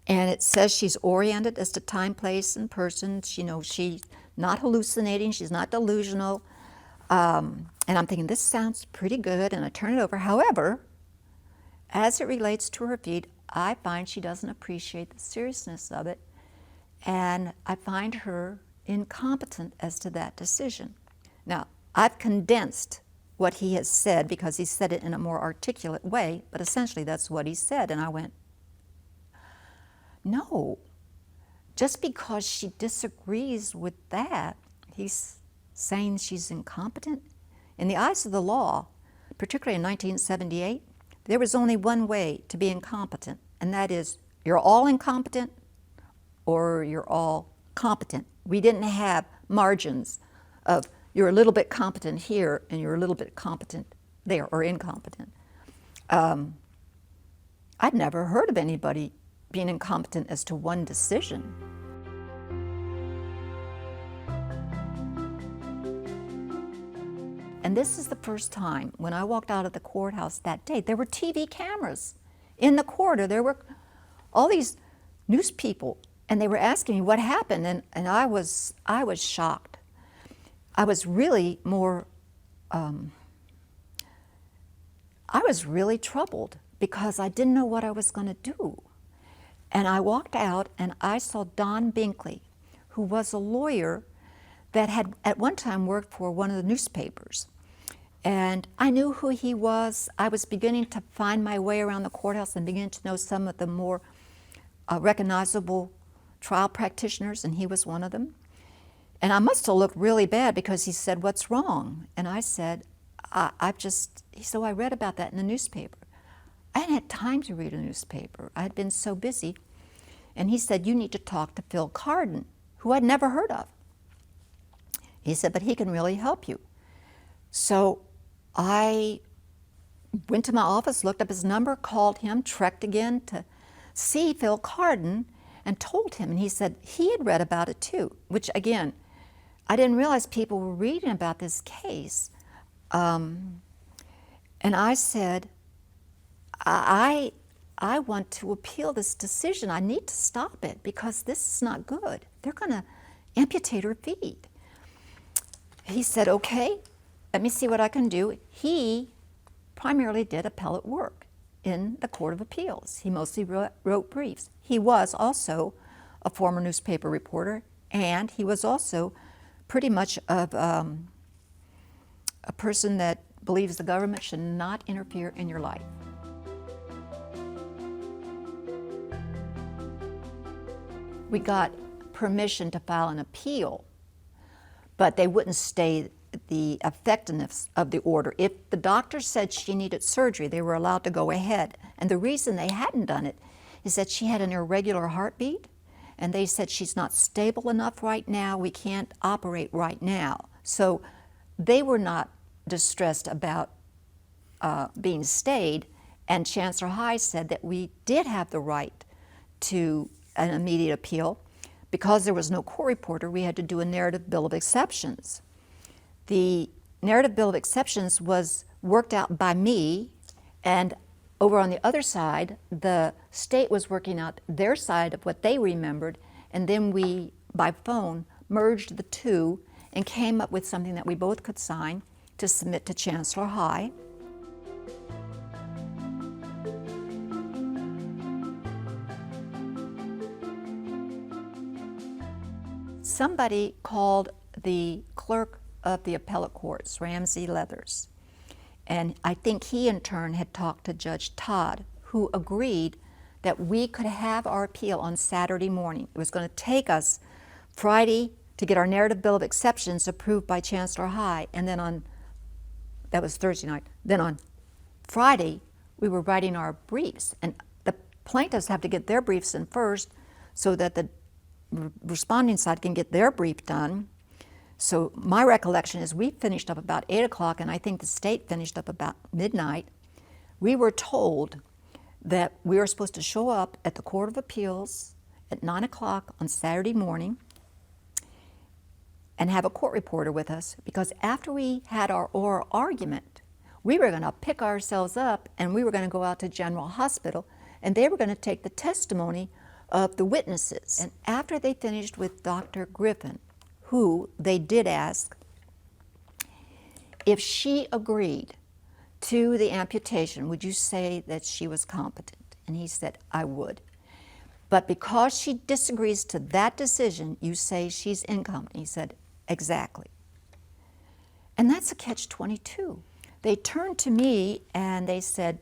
and it says she's oriented as to time, place, and person. You know, she's not hallucinating, she's not delusional. And I'm thinking, this sounds pretty good, and I turn it over. However, as it relates to her feet, I find she doesn't appreciate the seriousness of it, and I find her incompetent as to that decision. Now, I've condensed what he has said because he said it in a more articulate way, but essentially that's what he said, and I went, no, just because she disagrees with that, he's saying she's incompetent? In the eyes of the law, particularly in 1978, there was only one way to be incompetent, and that is you're all incompetent or you're all competent. We didn't have margins of you're a little bit competent here and you're a little bit competent there or incompetent. I'd never heard of anybody being incompetent as to one decision. And this is the first time when I walked out of the courthouse that day, there were TV cameras in the corridor. There were all these news people, and they were asking me what happened, and I was shocked. I was really troubled because I didn't know what I was going to do. And I walked out and I saw Don Binkley, who was a lawyer that had at one time worked for one of the newspapers. And I knew who he was. I was beginning to find my way around the courthouse and begin to know some of the more recognizable trial practitioners, and he was one of them. And I must have looked really bad because he said, "What's wrong?" And I said, so I read about that in the newspaper. I hadn't had time to read a newspaper. I had been so busy. And he said, "You need to talk to Phil Carden," who I'd never heard of. He said, "But he can really help you." So I went to my office, looked up his number, called him, trekked again to see Phil Carden, and told him. And he said he had read about it too, which again, I didn't realize people were reading about this case. And I said, I want to appeal this decision. I need to stop it because this is not good. They're going to amputate her feet. He said, "Okay, let me see what I can do." He primarily did appellate work in the Court of Appeals. He mostly wrote briefs. He was also a former newspaper reporter, and he was also pretty much of a person that believes the government should not interfere in your life. We got permission to file an appeal, but they wouldn't stay the effectiveness of the order. If the doctor said she needed surgery, they were allowed to go ahead. And the reason they hadn't done it is that she had an irregular heartbeat, and they said she's not stable enough right now, we can't operate right now. So they were not distressed about being stayed, and Chancellor High said that we did have the right to an immediate appeal. Because there was no court reporter, we had to do a narrative bill of exceptions. The narrative bill of exceptions was worked out by me, and over on the other side, the state was working out their side of what they remembered, and then we, by phone, merged the two and came up with something that we both could sign to submit to Chancellor High. Somebody called the clerk of the appellate courts, Ramsey Leathers. And I think he in turn had talked to Judge Todd, who agreed that we could have our appeal on Saturday morning. It was going to take us Friday to get our narrative bill of exceptions approved by Chancellor High, and then that was Thursday night. Then on Friday, we were writing our briefs, and the plaintiffs have to get their briefs in first so that the responding side can get their brief done. So my recollection is we finished up about 8 o'clock, and I think the state finished up about midnight. We were told that we were supposed to show up at the Court of Appeals at 9 o'clock on Saturday morning and have a court reporter with us, because after we had our oral argument, we were going to pick ourselves up and we were going to go out to General Hospital, and they were going to take the testimony of the witnesses. And after they finished with Dr. Griffin, who they did ask if she agreed to the amputation, would you say that she was competent? And he said, I would. But because she disagrees to that decision, you say she's incompetent. He said, exactly. And that's a catch-22. They turned to me and they said,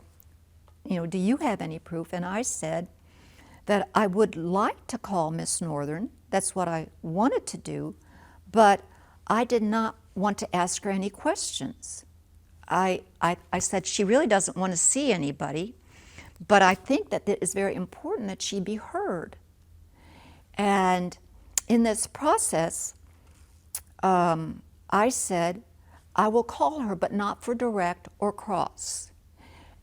do you have any proof? And I said that I would like to call Miss Northern. That's what I wanted to do, but I did not want to ask her any questions. I said she really doesn't want to see anybody, but I think that it is very important that she be heard. And in this process, I said, I will call her, but not for direct or cross.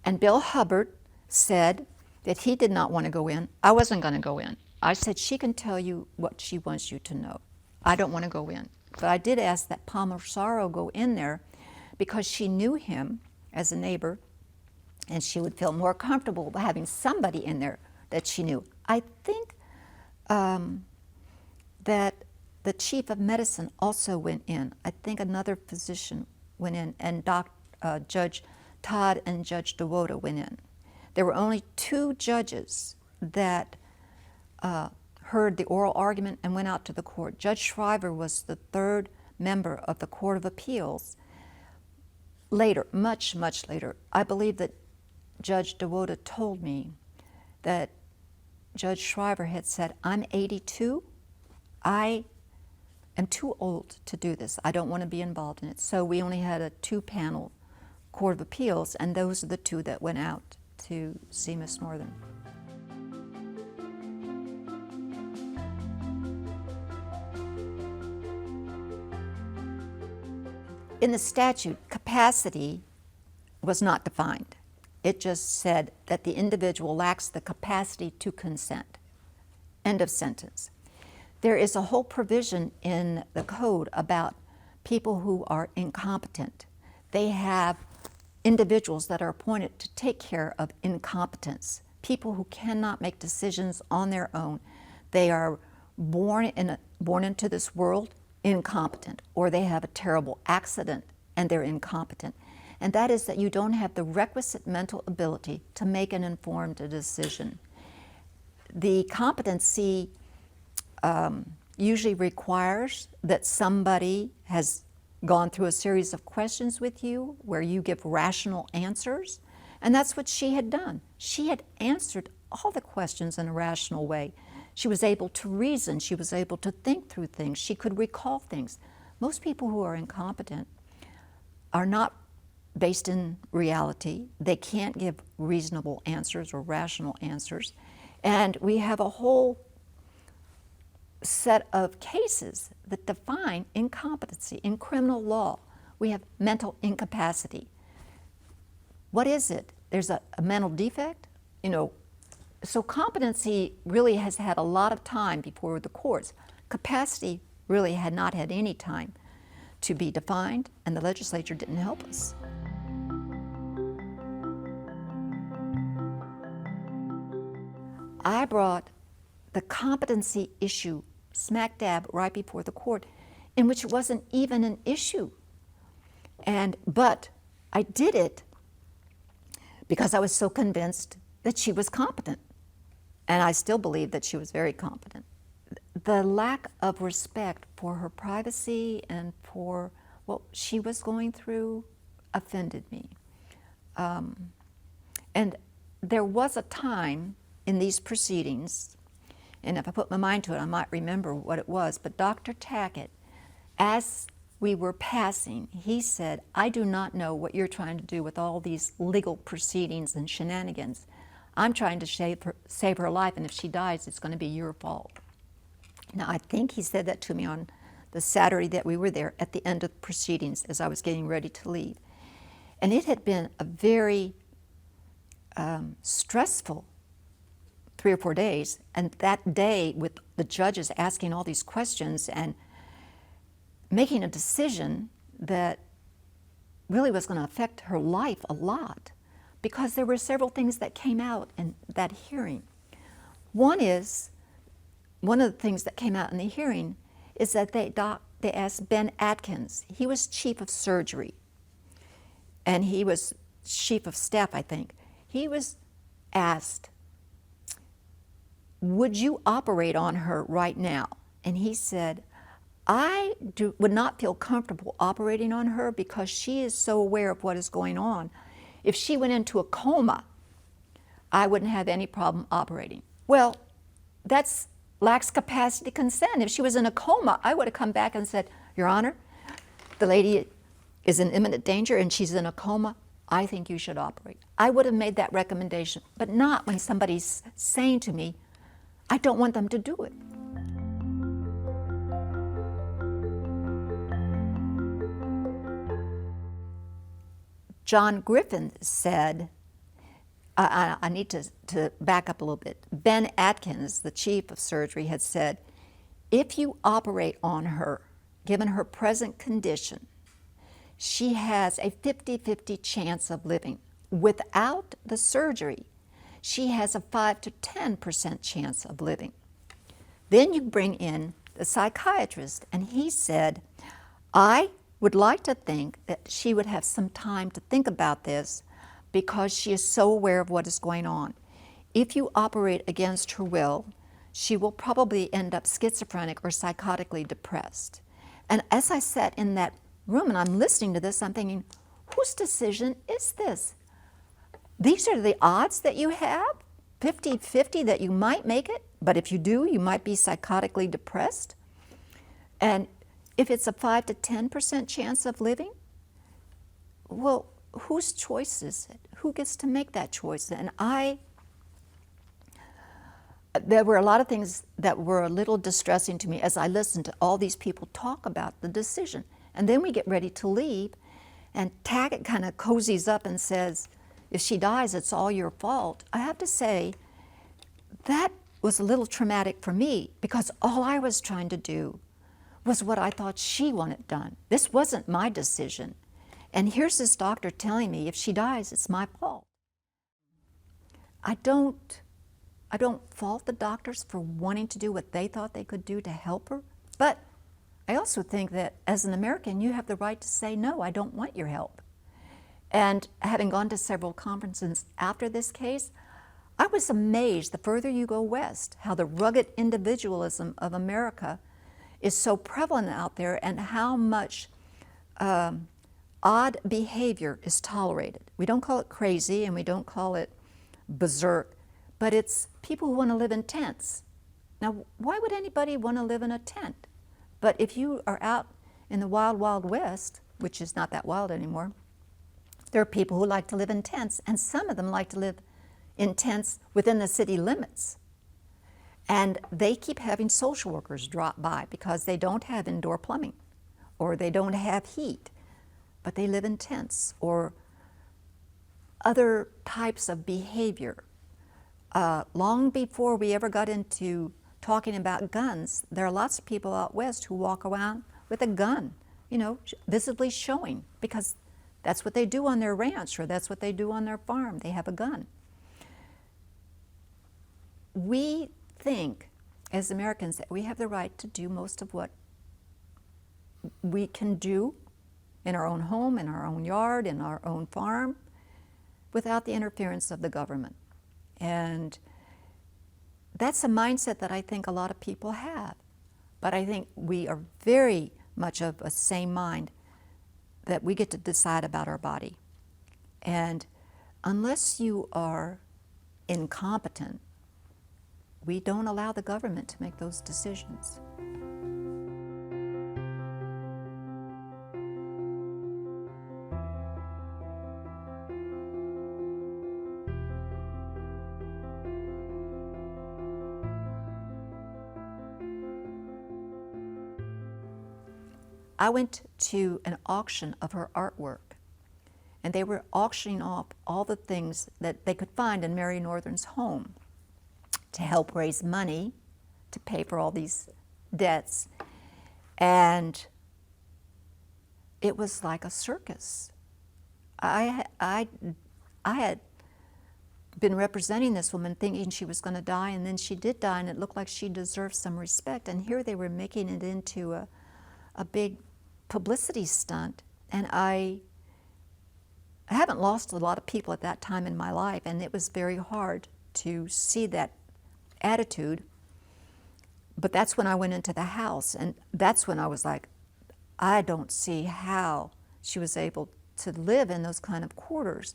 And Bill Hubbard said that he did not want to go in. I wasn't going to go in. I said, she can tell you what she wants you to know. I don't want to go in. But I did ask that Palmarsaro go in there because she knew him as a neighbor, and she would feel more comfortable having somebody in there that she knew. I think that the chief of medicine also went in. I think another physician went in, and Judge Todd and Judge DeWoda went in. There were only 2 judges that heard the oral argument and went out to the court. Judge Shriver was the 3rd member of the Court of Appeals. Later, much, much later, I believe that Judge DeWoda told me that Judge Shriver had said, I'm 82. I am too old to do this. I don't want to be involved in it. So we only had a 2-panel Court of Appeals, and those are the 2 that went out to see Miss Northern. In the statute, capacity was not defined. It just said that the individual lacks the capacity to consent. End of sentence. There is a whole provision in the code about people who are incompetent. They have individuals that are appointed to take care of incompetence, people who cannot make decisions on their own. They are born into this world incompetent, or they have a terrible accident and they're incompetent. And that is that you don't have the requisite mental ability to make an informed decision. The competency usually requires that somebody has gone through a series of questions with you where you give rational answers, and that's what she had done. She had answered all the questions in a rational way. She was able to reason. She was able to think through things. She could recall things. Most people who are incompetent are not based in reality. They can't give reasonable answers or rational answers. And we have a whole set of cases that define incompetency. In criminal law, we have mental incapacity. What is it? There's a mental defect? So competency really has had a lot of time before the courts. Capacity really had not had any time to be defined, and the legislature didn't help us. I brought the competency issue smack dab right before the court, in which it wasn't even an issue. But I did it because I was so convinced that she was competent. And I still believe that she was very competent. The lack of respect for her privacy and for what she was going through offended me. And there was a time in these proceedings, and if I put my mind to it, I might remember what it was, but Dr. Tackett, as we were passing, he said, I do not know what you're trying to do with all these legal proceedings and shenanigans. I'm trying to save her life, and if she dies, it's going to be your fault. Now, I think he said that to me on the Saturday that we were there at the end of the proceedings as I was getting ready to leave. And it had been a very stressful 3 or 4 days, and that day with the judges asking all these questions and making a decision that really was going to affect her life a lot, because there were several things that came out in that hearing. One of the things that came out in the hearing is that they asked Ben Atkins. He was chief of surgery, and he was chief of staff, I think. He was asked, would you operate on her right now? And he said, I would not feel comfortable operating on her because she is so aware of what is going on. If she went into a coma, I wouldn't have any problem operating. Well, that's lacks capacity consent. If she was in a coma, I would have come back and said, Your Honor, the lady is in imminent danger and she's in a coma. I think you should operate. I would have made that recommendation, but not when somebody's saying to me, I don't want them to do it. John Griffin said, I need to back up a little bit. Ben Atkins, the chief of surgery, had said, if you operate on her, given her present condition, she has a 50-50 chance of living. Without the surgery, she has a 5 to 10% chance of living. Then you bring in the psychiatrist, and he said, I would like to think that she would have some time to think about this because she is so aware of what is going on. If you operate against her will, she will probably end up schizophrenic or psychotically depressed. And as I sat in that room and I'm listening to this, I'm thinking, whose decision is this? These are the odds that you have, 50-50 that you might make it, but if you do, you might be psychotically depressed. And if it's a 5 to 10% chance of living, well, whose choice is it? Who gets to make that choice? And there were a lot of things that were a little distressing to me as I listened to all these people talk about the decision. And then we get ready to leave, and Tackett kind of cozies up and says, if she dies, it's all your fault. I have to say, that was a little traumatic for me because all I was trying to do was what I thought she wanted done. This wasn't my decision. And here's this doctor telling me, if she dies, it's my fault. I don't fault the doctors for wanting to do what they thought they could do to help her, but I also think that as an American, you have the right to say, no, I don't want your help. And having gone to several conferences after this case, I was amazed, the further you go west, how the rugged individualism of America is so prevalent out there and how much odd behavior is tolerated. We don't call it crazy and we don't call it berserk, but it's people who want to live in tents. Now, why would anybody want to live in a tent? But if you are out in the wild, wild west, which is not that wild anymore, there are people who like to live in tents, and some of them like to live in tents within the city limits. And they keep having social workers drop by because they don't have indoor plumbing or they don't have heat, but they live in tents, or other types of behavior. Long before we ever got into talking about guns, there are lots of people out west who walk around with a gun, you know, visibly showing, because that's what they do on their ranch or that's what they do on their farm. They have a gun. We think, as Americans, that we have the right to do most of what we can do in our own home, in our own yard, in our own farm, without the interference of the government. And that's a mindset that I think a lot of people have. But I think we are very much of a same mind that we get to decide about our body. And unless you are incompetent, we don't allow the government to make those decisions. I went to an auction of her artwork, and they were auctioning off all the things that they could find in Mary Northern's home to help raise money to pay for all these debts. And it was like a circus. I had been representing this woman thinking she was going to die, and then she did die, and it looked like she deserved some respect. And here they were making it into a big publicity stunt. And I haven't lost a lot of people at that time in my life, and it was very hard to see that attitude. But that's when I went into the house, and that's when I was like, I don't see how she was able to live in those kind of quarters.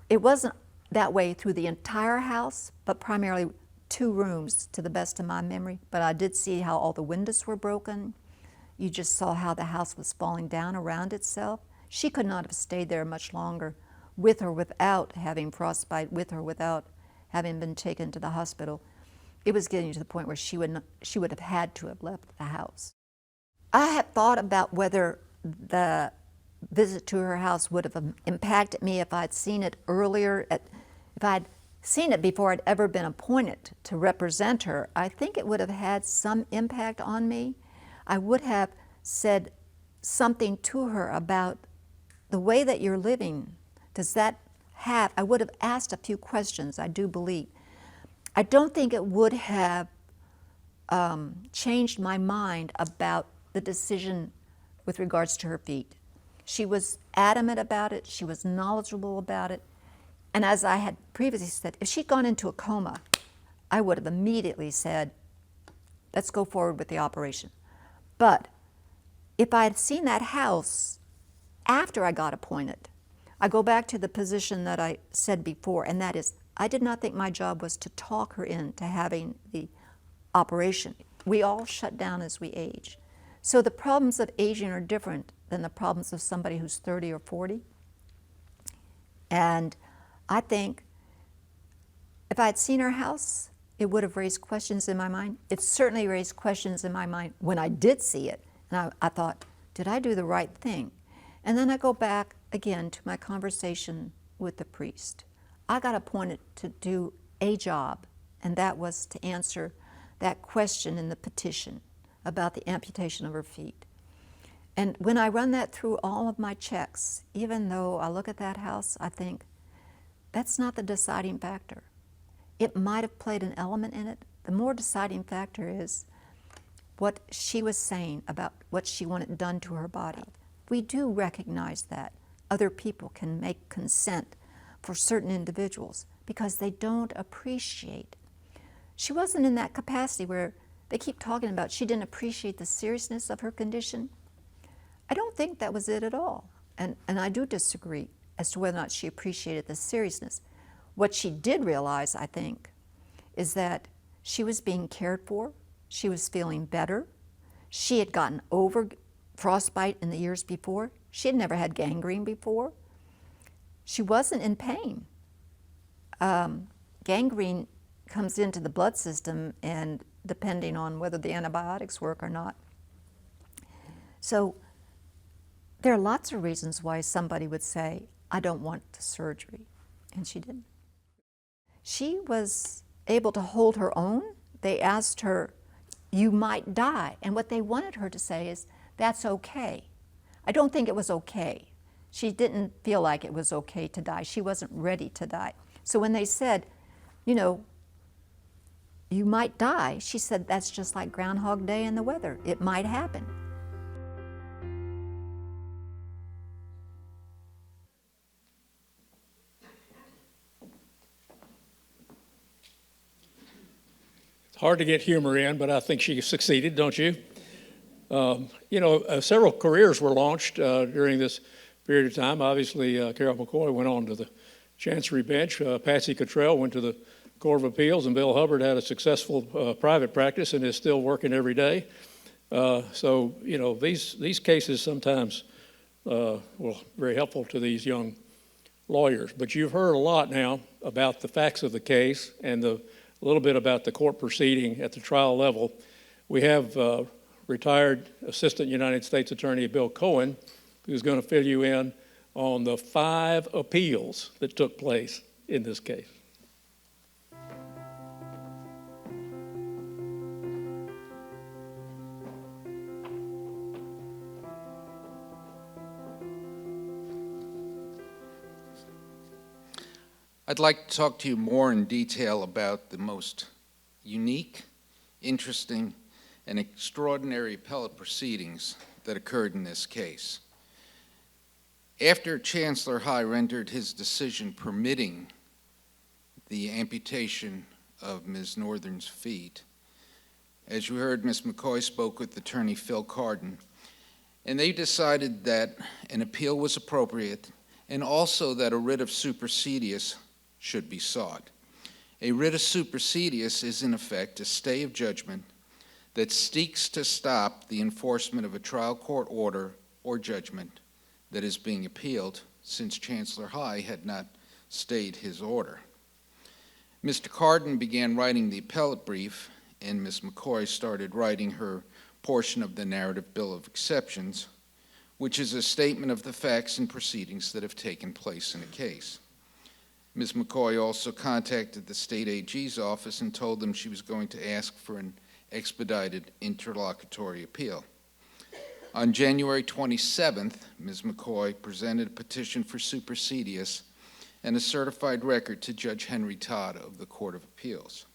It wasn't that way through the entire house, but primarily 2 rooms to the best of my memory. But I did see how all the windows were broken. You just saw how the house was falling down around itself. She could not have stayed there much longer, with or without having frostbite, with or without having been taken to the hospital. It was getting to the point where she would have had to have left the house. I had thought about whether the visit to her house would have impacted me if I'd seen it earlier, if I'd seen it before I'd ever been appointed to represent her. I think it would have had some impact on me. I would have said something to her about the way that you're living. Does that have, I would have asked a few questions, I do believe. I don't think it would have changed my mind about the decision with regards to her feet. She was adamant about it, she was knowledgeable about it, and as I had previously said, if she'd gone into a coma, I would have immediately said, let's go forward with the operation. But if I had seen that house after I got appointed, I go back to the position that I said before, and that is, I did not think my job was to talk her into having the operation. We all shut down as we age. So the problems of aging are different than the problems of somebody who's 30 or 40. And I think if I had seen her house, it would have raised questions in my mind. It certainly raised questions in my mind when I did see it. And I thought, did I do the right thing? And then I go back again to my conversation with the priest. I got appointed to do a job, and that was to answer that question in the petition about the amputation of her feet. And when I run that through all of my checks, even though I look at that house, I think, that's not the deciding factor. It might have played an element in it. The more deciding factor is what she was saying about what she wanted done to her body. We do recognize that other people can make consent for certain individuals because they don't appreciate. She wasn't in that capacity where they keep talking about she didn't appreciate the seriousness of her condition. I don't think that was it at all. And I do disagree as to whether or not she appreciated the seriousness. What she did realize, I think, is that she was being cared for, she was feeling better, she had gotten over frostbite in the years before, she had never had gangrene before, she wasn't in pain. Gangrene comes into the blood system, and depending on whether the antibiotics work or not. So there are lots of reasons why somebody would say, I don't want the surgery, and she didn't. She was able to hold her own. They asked her, you might die. And what they wanted her to say is, that's okay. I don't think it was okay. She didn't feel like it was okay to die. She wasn't ready to die. So when they said, you know, you might die, she said, that's just like Groundhog Day and the weather. It might happen. hard to get humor in, but I think she succeeded, don't you? Several careers were launched during this period of time. Obviously, Carol McCoy went on to the Chancery bench. Patsy Cottrell went to the Court of Appeals, and Bill Hubbard had a successful private practice and is still working every day. These cases sometimes were very helpful to these young lawyers. But you've heard a lot now about the facts of the case and a little bit about the court proceeding at the trial level. We have retired Assistant United States Attorney Bill Cohen, who's going to fill you in on the 5 appeals that took place in this case. I'd like to talk to you more in detail about the most unique, interesting, and extraordinary appellate proceedings that occurred in this case. After Chancellor High rendered his decision permitting the amputation of Ms. Northern's feet, as you heard, Ms. McCoy spoke with Attorney Phil Carden, and they decided that an appeal was appropriate and also that a writ of supersedious should be sought. A writ of supersedious is in effect a stay of judgment that seeks to stop the enforcement of a trial court order or judgment that is being appealed, since Chancellor High had not stayed his order. Mr. Carden began writing the appellate brief, and Ms. McCoy started writing her portion of the narrative bill of exceptions, which is a statement of the facts and proceedings that have taken place in a case. Ms. McCoy also contacted the state AG's office and told them she was going to ask for an expedited interlocutory appeal. On January 27th, Ms. McCoy presented a petition for supersedious and a certified record to Judge Henry Todd of the Court of Appeals.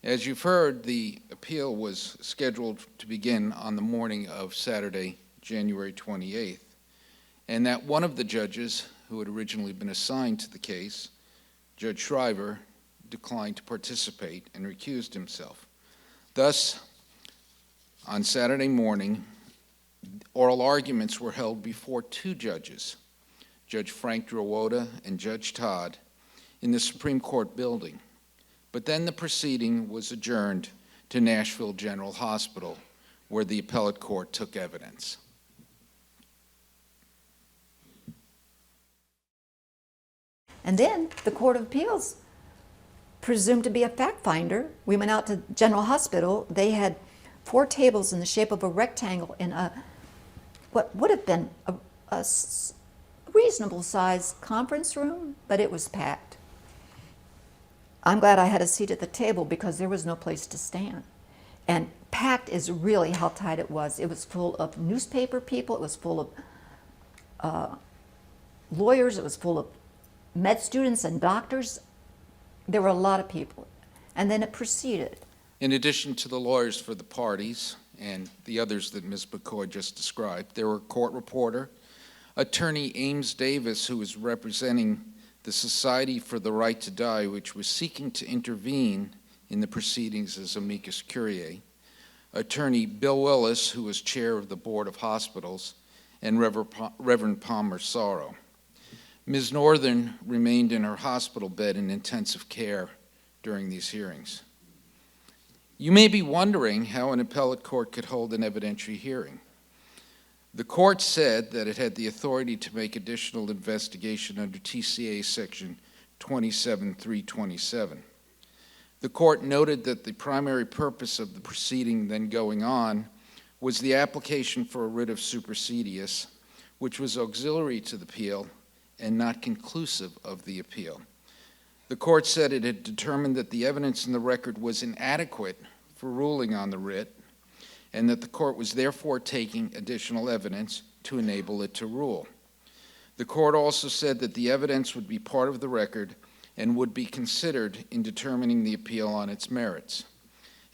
As you've heard, the appeal was scheduled to begin on the morning of Saturday, January 28th, and that one of the judges who had originally been assigned to the case, Judge Shriver, declined to participate and recused himself. Thus, on Saturday morning, oral arguments were held before 2 judges, Judge Frank Drowota and Judge Todd, in the Supreme Court building. But then the proceeding was adjourned to Nashville General Hospital, where the appellate court took evidence. And then the Court of Appeals, presumed to be a fact finder, we went out to General Hospital. They had 4 tables in the shape of a rectangle in what would have been a reasonable sized conference room, but it was packed. I'm glad I had a seat at the table because there was no place to stand. And packed is really how tight it was. It was full of newspaper people. It was full of lawyers. It was full of med students and doctors. There were a lot of people. And then it proceeded. In addition to the lawyers for the parties and the others that Ms. McCoy just described, there were a court reporter, Attorney Ames Davis, who was representing the Society for the Right to Die, which was seeking to intervene in the proceedings as amicus curiae, Attorney Bill Willis, who was chair of the Board of Hospitals, and Reverend Palmer Sorrow. Ms. Northern remained in her hospital bed in intensive care during these hearings. You may be wondering how an appellate court could hold an evidentiary hearing. The court said that it had the authority to make additional investigation under TCA section 27327. The court noted that the primary purpose of the proceeding then going on was the application for a writ of supersedious, which was auxiliary to the appeal and not conclusive of the appeal. The court said it had determined that the evidence in the record was inadequate for ruling on the writ, and that the court was therefore taking additional evidence to enable it to rule. The court also said that the evidence would be part of the record and would be considered in determining the appeal on its merits.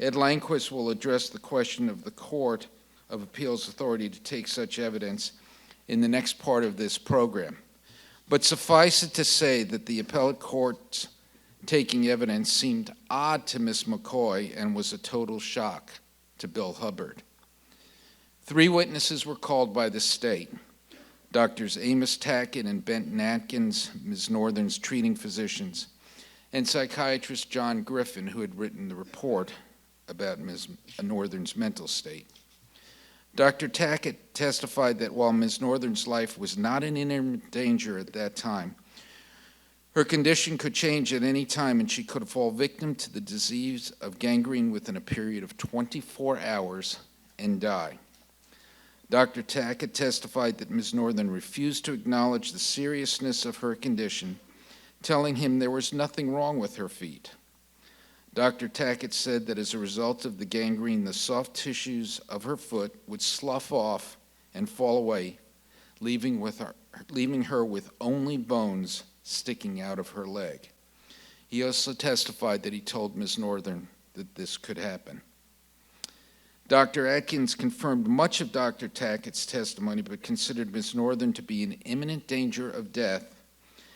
Ed Lanquist will address the question of the Court of Appeals authority to take such evidence in the next part of this program. But suffice it to say that the appellate court's taking evidence seemed odd to Ms. McCoy and was a total shock to Bill Hubbard. 3 witnesses were called by the state: Drs. Amos Tackett and Benton Atkins, Ms. Northern's treating physicians, and psychiatrist John Griffin, who had written the report about Ms. Northern's mental state. Dr. Tackett testified that while Ms. Northern's life was not in imminent danger at that time, her condition could change at any time and she could fall victim to the disease of gangrene within a period of 24 hours and die. Dr. Tackett testified that Ms. Northern refused to acknowledge the seriousness of her condition, telling him there was nothing wrong with her feet. Dr. Tackett said that as a result of the gangrene, the soft tissues of her foot would slough off and fall away, leaving her with only bones sticking out of her leg. He also testified that he told Ms. Northern that this could happen. Dr. Atkins confirmed much of Dr. Tackett's testimony, but considered Ms. Northern to be in imminent danger of death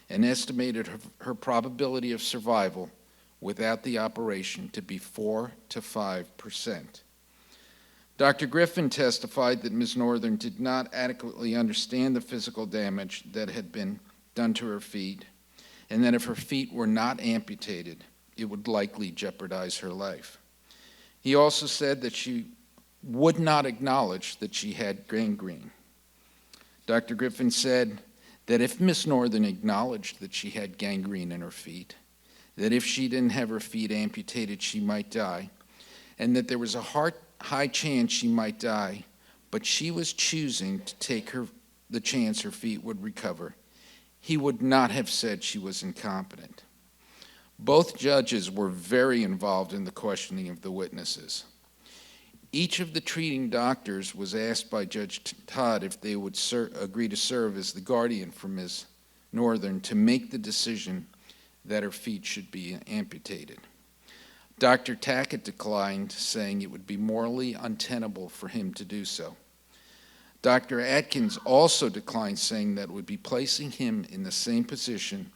and estimated her probability of survival without the operation to be 4 to 5%. Dr. Griffin testified that Ms. Northern did not adequately understand the physical damage that had been done to her feet, and that if her feet were not amputated, it would likely jeopardize her life. He also said that she would not acknowledge that she had gangrene. Dr. Griffin said that if Ms. Northern acknowledged that she had gangrene in her feet, that if she didn't have her feet amputated, she might die, and that there was a high chance she might die, but she was choosing to take the chance her feet would recover, he would not have said she was incompetent. Both judges were very involved in the questioning of the witnesses. Each of the treating doctors was asked by Judge Todd if they would agree to serve as the guardian for Ms. Northern to make the decision that her feet should be amputated. Dr. Tackett declined, saying it would be morally untenable for him to do so. Dr. Atkins also declined, saying that it would be placing him in the same position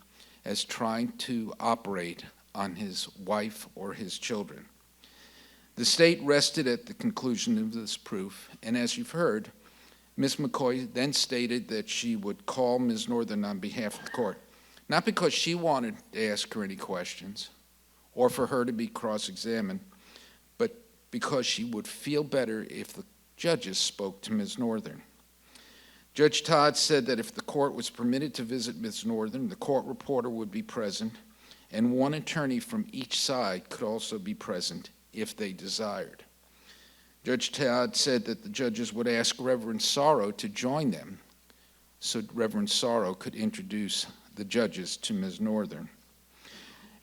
as trying to operate on his wife or his children. The state rested at the conclusion of this proof, and as you've heard, Ms. McCoy then stated that she would call Ms. Northern on behalf of the court, not because she wanted to ask her any questions or for her to be cross-examined, but because she would feel better if the judges spoke to Ms. Northern. Judge Todd said that if the court was permitted to visit Ms. Northern, the court reporter would be present, and one attorney from each side could also be present if they desired. Judge Todd said that the judges would ask Reverend Sorrow to join them so Reverend Sorrow could introduce the judges to Ms. Northern.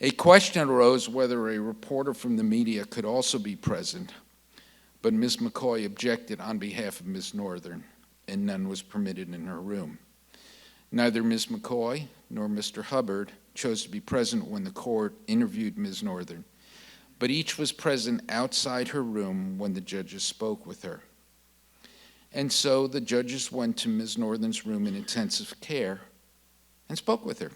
A question arose whether a reporter from the media could also be present, but Ms. McCoy objected on behalf of Ms. Northern, and none was permitted in her room. Neither Ms. McCoy nor Mr. Hubbard chose to be present when the court interviewed Ms. Northern, but each was present outside her room when the judges spoke with her. And so the judges went to Ms. Northern's room in intensive care and spoke with her.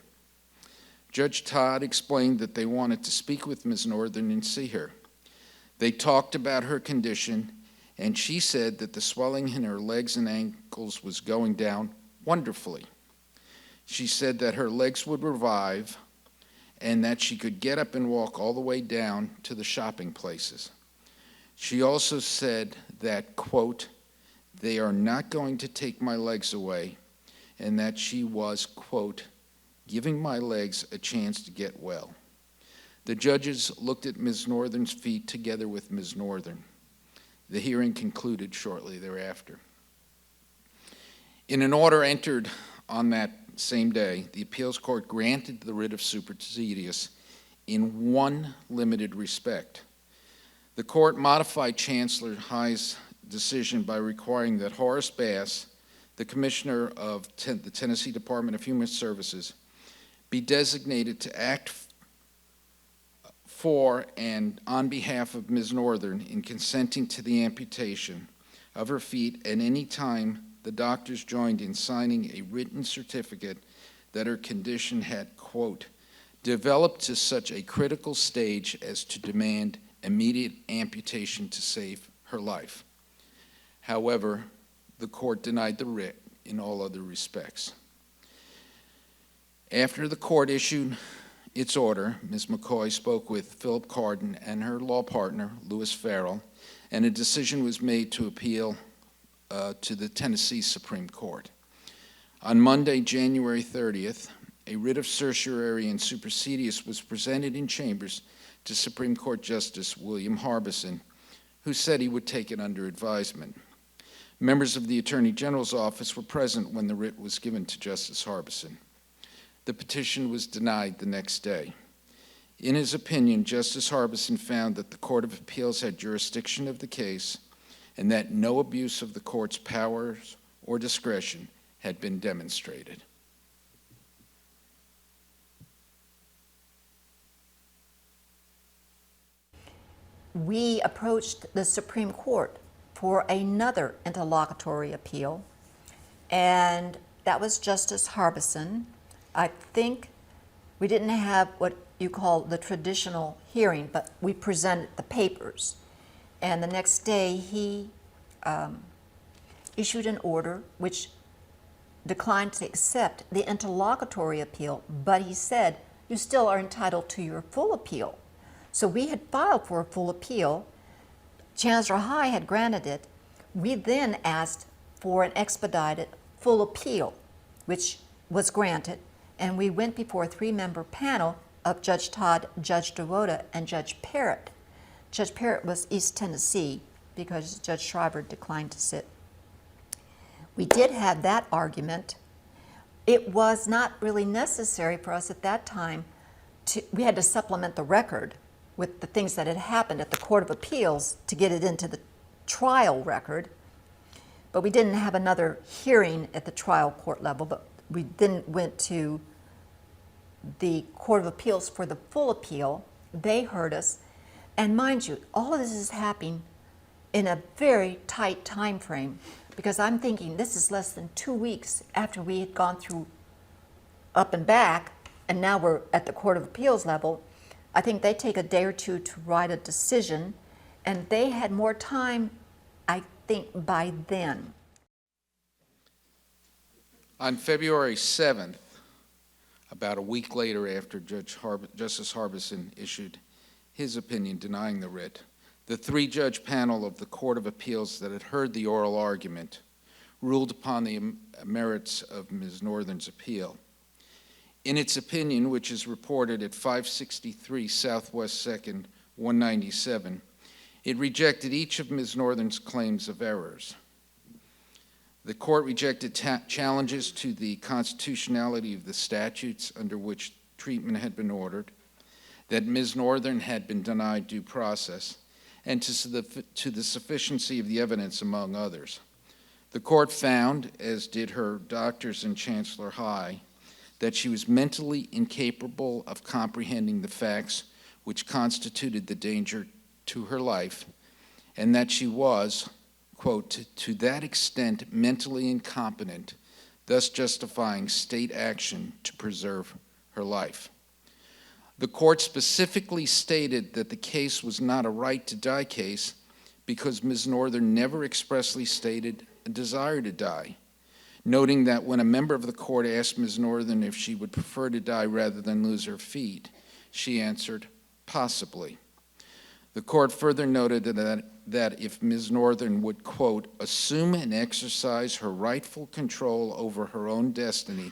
Judge Todd explained that they wanted to speak with Ms. Northern and see her. They talked about her condition, and she said that the swelling in her legs and ankles was going down wonderfully. She said that her legs would revive and that she could get up and walk all the way down to the shopping places. She also said that, quote, "they are not going to take my legs away," and that she was, quote, "giving my legs a chance to get well." The judges looked at Ms. Northern's feet together with Ms. Northern. The hearing concluded shortly thereafter. In an order entered on that same day, the appeals court granted the writ of supersedeas in one limited respect. The court modified Chancellor High's decision by requiring that Horace Bass, the commissioner of the Tennessee Department of Human Services, be designated to act for and on behalf of Ms. Northern in consenting to the amputation of her feet at any time the doctors joined in signing a written certificate that her condition had, quote, developed to such a critical stage as to demand immediate amputation to save her life. However, the court denied the writ in all other respects. After the court issued its order, Ms. McCoy spoke with Philip Carden and her law partner, Louis Farrell, and a decision was made to appeal to the Tennessee Supreme Court. On Monday, January 30th, a writ of certiorari and supersedious was presented in chambers to Supreme Court Justice William Harbison, who said he would take it under advisement. Members of the Attorney General's office were present when the writ was given to Justice Harbison. The petition was denied the next day. In his opinion, Justice Harbison found that the Court of Appeals had jurisdiction of the case and that no abuse of the court's powers or discretion had been demonstrated. We approached the Supreme Court for another interlocutory appeal, and that was Justice Harbison. I think we didn't have what you call the traditional hearing, but we presented the papers. And the next day, he issued an order which declined to accept the interlocutory appeal, but he said, you still are entitled to your full appeal. So we had filed for a full appeal. Chancellor High had granted it. We then asked for an expedited full appeal, which was granted, and we went before a three-member panel of Judge Todd, Judge DeWoda, and Judge Parrott. Judge Parrott was East Tennessee because Judge Schreiber declined to sit. We did have that argument. It was not really necessary for us at that time we had to supplement the record with the things that had happened at the Court of Appeals to get it into the trial record. But we didn't have another hearing at the trial court level, but we then went to the Court of Appeals for the full appeal. They heard us. And mind you, all of this is happening in a very tight time frame, because I'm thinking this is less than 2 weeks after we had gone through up and back, and now we're at the Court of Appeals level. I think they take a day or two to write a decision, and they had more time, I think, by then. On February 7th, about a week later after Justice Harbison issued his opinion denying the writ, the three-judge panel of the Court of Appeals that had heard the oral argument ruled upon the merits of Ms. Northern's appeal. In its opinion, which is reported at 563 Southwest 2nd, 197, it rejected each of Ms. Northern's claims of errors. The court rejected challenges to the constitutionality of the statutes under which treatment had been ordered, that Ms. Northern had been denied due process, and to the sufficiency of the evidence, among others. The court found, as did her doctors and Chancellor High, that she was mentally incapable of comprehending the facts which constituted the danger to her life, and that she was, quote, to that extent mentally incompetent, thus justifying state action to preserve her life. The court specifically stated that the case was not a right-to-die case because Ms. Northern never expressly stated a desire to die, noting that when a member of the court asked Ms. Northern if she would prefer to die rather than lose her feet, she answered, possibly. The court further noted that if Ms. Northern would, quote, assume and exercise her rightful control over her own destiny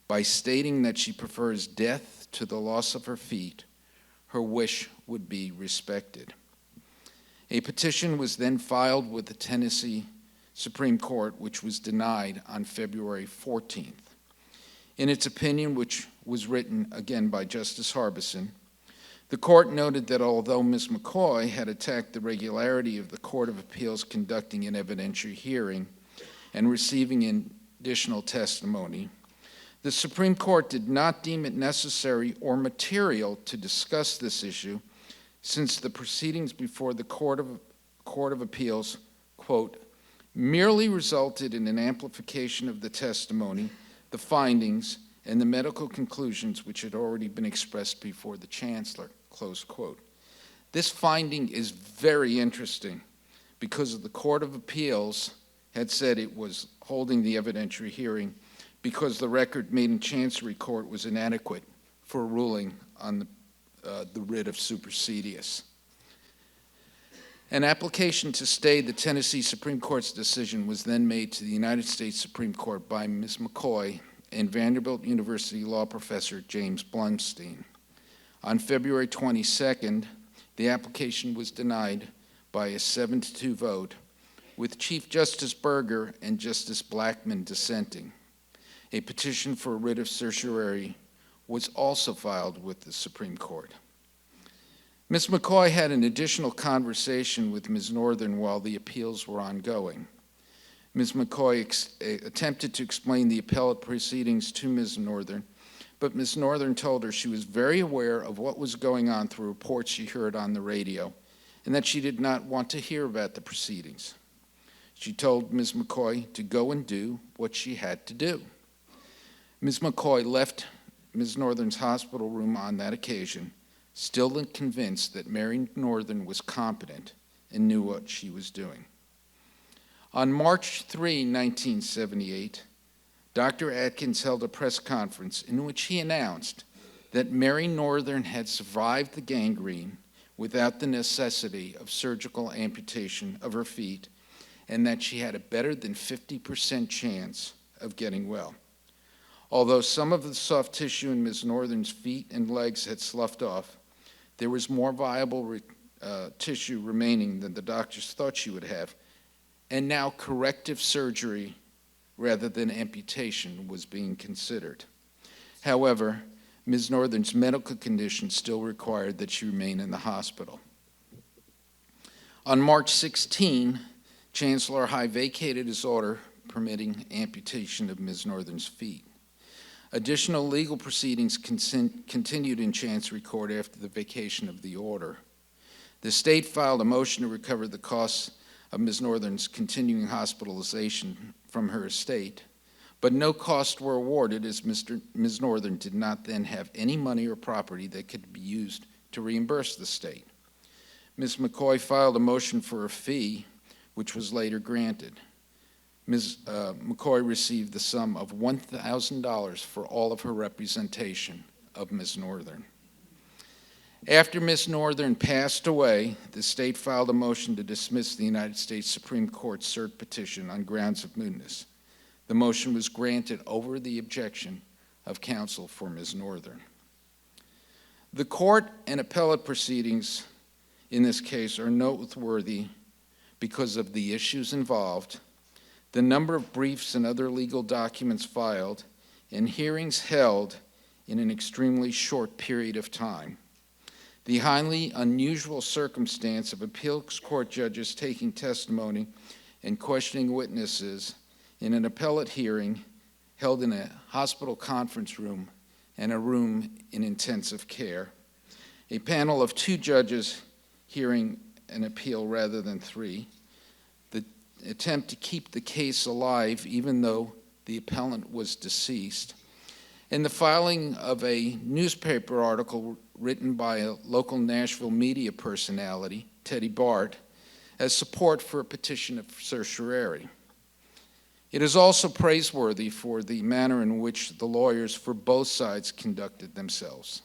by stating that she prefers death to the loss of her feet, her wish would be respected. A petition was then filed with the Tennessee Supreme Court, which was denied on February 14th. In its opinion, which was written again by Justice Harbison, the court noted that although Ms. McCoy had attacked the regularity of the Court of Appeals conducting an evidentiary hearing and receiving additional testimony, the Supreme Court did not deem it necessary or material to discuss this issue since the proceedings before the Court of Appeals, quote, merely resulted in an amplification of the testimony, the findings, and the medical conclusions which had already been expressed before the chancellor, close quote. This finding is very interesting because the Court of Appeals had said it was holding the evidentiary hearing because the record made in Chancery Court was inadequate for a ruling on the writ of supersedious. An application to stay the Tennessee Supreme Court's decision was then made to the United States Supreme Court by Ms. McCoy and Vanderbilt University law professor James Blumstein. On February 22nd, the application was denied by a 7-2 vote, with Chief Justice Berger and Justice Blackmun dissenting. A petition for a writ of certiorari was also filed with the Supreme Court. Ms. McCoy had an additional conversation with Ms. Northern while the appeals were ongoing. Ms. McCoy attempted to explain the appellate proceedings to Ms. Northern, but Ms. Northern told her she was very aware of what was going on through reports she heard on the radio, and that she did not want to hear about the proceedings. She told Ms. McCoy to go and do what she had to do. Ms. McCoy left Ms. Northern's hospital room on that occasion, still convinced that Mary Northern was competent and knew what she was doing. On March 3, 1978, Dr. Atkins held a press conference in which he announced that Mary Northern had survived the gangrene without the necessity of surgical amputation of her feet, and that she had a better than 50% chance of getting well. Although some of the soft tissue in Ms. Northern's feet and legs had sloughed off, there was more viable tissue remaining than the doctors thought she would have, and now corrective surgery rather than amputation was being considered. However, Ms. Northern's medical condition still required that she remain in the hospital. On March 16, Chancellor High vacated his order permitting amputation of Ms. Northern's feet. Additional legal proceedings continued in Chancery Court after the vacation of the order. The state filed a motion to recover the costs of Ms. Northern's continuing hospitalization from her estate, but no costs were awarded as Ms. Northern did not then have any money or property that could be used to reimburse the state. Ms. McCoy filed a motion for a fee, which was later granted. Ms. McCoy received the sum of $1,000 for all of her representation of Ms. Northern. After Ms. Northern passed away, the state filed a motion to dismiss the United States Supreme Court cert petition on grounds of mootness. The motion was granted over the objection of counsel for Ms. Northern. The court and appellate proceedings in this case are noteworthy because of the issues involved, the number of briefs and other legal documents filed, and hearings held in an extremely short period of time. The highly unusual circumstance of appeals court judges taking testimony and questioning witnesses in an appellate hearing held in a hospital conference room and a room in intensive care. A panel of 2 judges hearing an appeal rather than 3. The attempt to keep the case alive even though the appellant was deceased. And the filing of a newspaper article written by a local Nashville media personality, Teddy Bart, as support for a petition of certiorari. It is also praiseworthy for the manner in which the lawyers for both sides conducted themselves.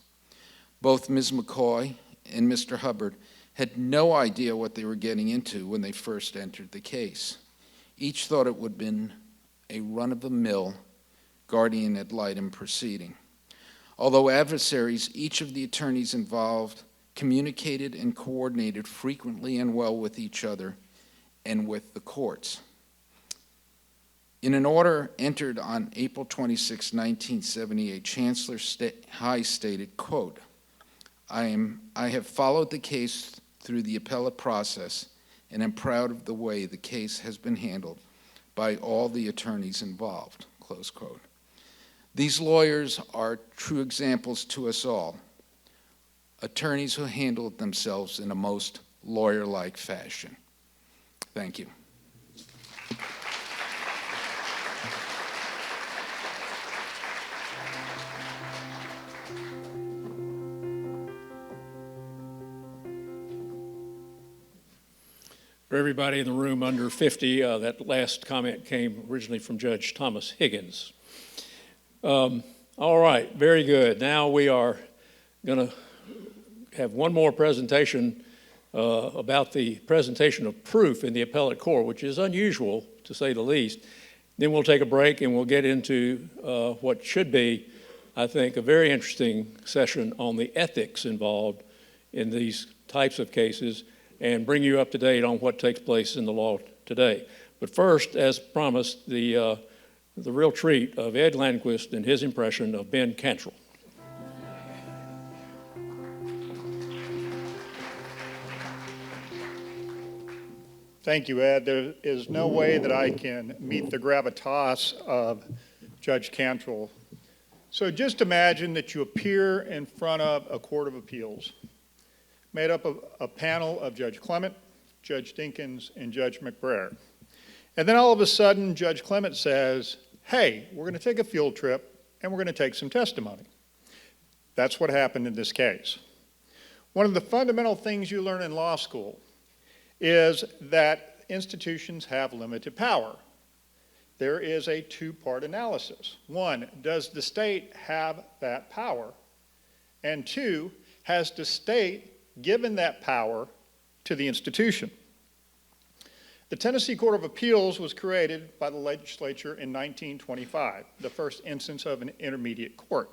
Both Ms. McCoy and Mr. Hubbard had no idea what they were getting into when they first entered the case. Each thought it would have been a run-of-the-mill guardian ad litem proceeding. Although adversaries, each of the attorneys involved communicated and coordinated frequently and well with each other and with the courts. In an order entered on April 26, 1978, Chancellor High stated, quote, I have followed the case through the appellate process and am proud of the way the case has been handled by all the attorneys involved, close quote. These lawyers are true examples to us all, attorneys who handled themselves in a most lawyer-like fashion. Thank you. For everybody in the room under 50, that last comment came originally from Judge Thomas Higgins. All right, very good. Now we are going to have one more presentation about the presentation of proof in the appellate court, which is unusual to say the least. Then we'll take a break and we'll get into what should be, I think, a very interesting session on the ethics involved in these types of cases and bring you up to date on what takes place in the law today. But first, as promised, the real treat of Ed Landquist and his impression of Ben Cantrell. Thank you, Ed. There is no way that I can meet the gravitas of Judge Cantrell. So just imagine that you appear in front of a court of appeals made up of a panel of Judge Clement, Judge Dinkins, and Judge McBrayer. And then all of a sudden, Judge Clement says, hey, we're going to take a field trip and we're going to take some testimony. That's what happened in this case. One of the fundamental things you learn in law school is that institutions have limited power. There is a two-part analysis. One, does the state have that power? And two, has the state given that power to the institution? The Tennessee Court of Appeals was created by the legislature in 1925, the first instance of an intermediate court.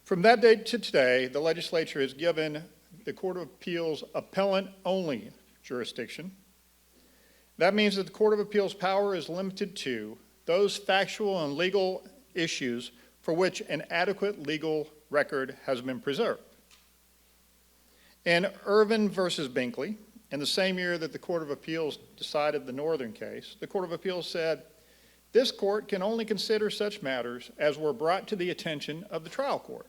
From that date to today, the legislature has given the Court of Appeals appellant-only jurisdiction. That means that the Court of Appeals power is limited to those factual and legal issues for which an adequate legal record has been preserved. In Irvin versus Binkley, in the same year that the Court of Appeals decided the Northern case, the Court of Appeals said, this court can only consider such matters as were brought to the attention of the trial court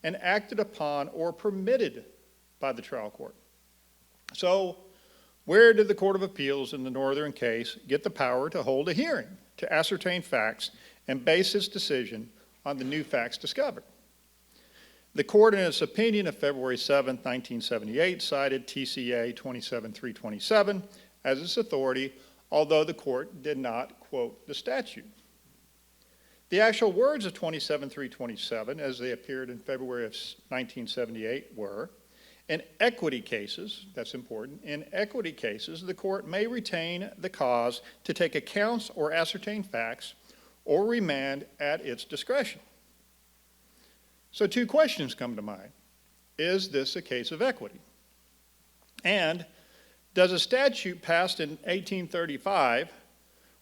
and acted upon or permitted by the trial court. So, where did the Court of Appeals in the Northern case get the power to hold a hearing, to ascertain facts, and base its decision on the new facts discovered? The court, in its opinion of February 7, 1978, cited TCA 27327 as its authority, although the court did not quote the statute. The actual words of 27327, as they appeared in February of 1978, were, in equity cases, that's important, in equity cases, the court may retain the cause to take accounts or ascertain facts or remand at its discretion. So two questions come to mind. Is this a case of equity? And does a statute passed in 1835,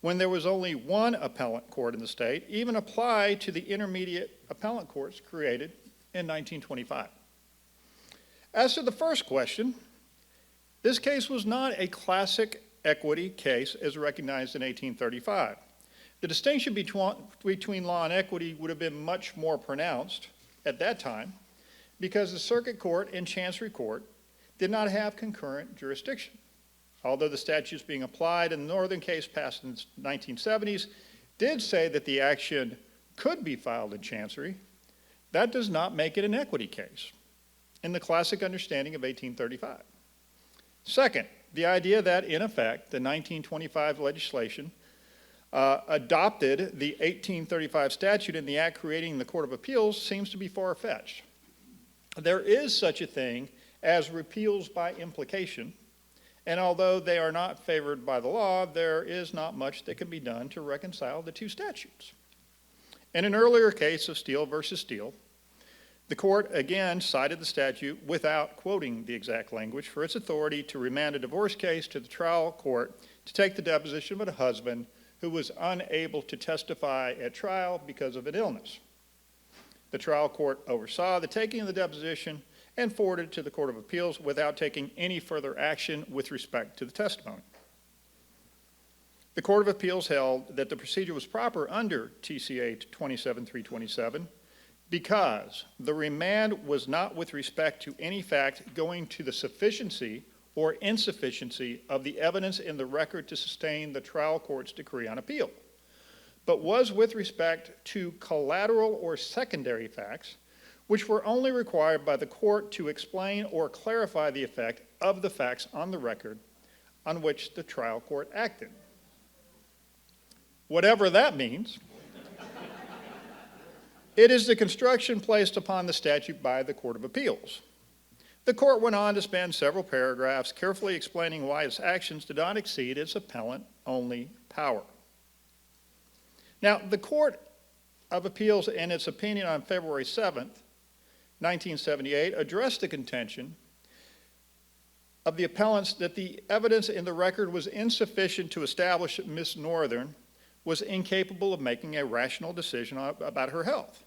when there was only one appellate court in the state, even apply to the intermediate appellate courts created in 1925? As to the first question, this case was not a classic equity case as recognized in 1835. The distinction between law and equity would have been much more pronounced at that time because the circuit court and chancery court did not have concurrent jurisdiction. Although the statutes being applied in the Northern case passed in the 1970s did say that the action could be filed in chancery, that does not make it an equity case in the classic understanding of 1835. Second, the idea that, in effect, the 1925 legislation adopted the 1835 statute in the act creating the Court of Appeals seems to be far-fetched. There is such a thing as repeals by implication, and although they are not favored by the law, there is not much that can be done to reconcile the two statutes. In an earlier case of Steele versus Steele, the court again cited the statute without quoting the exact language for its authority to remand a divorce case to the trial court to take the deposition of a husband who was unable to testify at trial because of an illness. The trial court oversaw the taking of the deposition and forwarded it to the Court of Appeals without taking any further action with respect to the testimony. The Court of Appeals held that the procedure was proper under TCA 27327 because the remand was not with respect to any fact going to the sufficiency or insufficiency of the evidence in the record to sustain the trial court's decree on appeal, but was with respect to collateral or secondary facts, which were only required by the court to explain or clarify the effect of the facts on the record on which the trial court acted. Whatever that means, it is the construction placed upon the statute by the Court of Appeals. The court went on to spend several paragraphs carefully explaining why its actions did not exceed its appellant-only power. Now, the Court of Appeals, in its opinion on February 7th, 1978, addressed the contention of the appellants that the evidence in the record was insufficient to establish that Ms. Northern was incapable of making a rational decision about her health.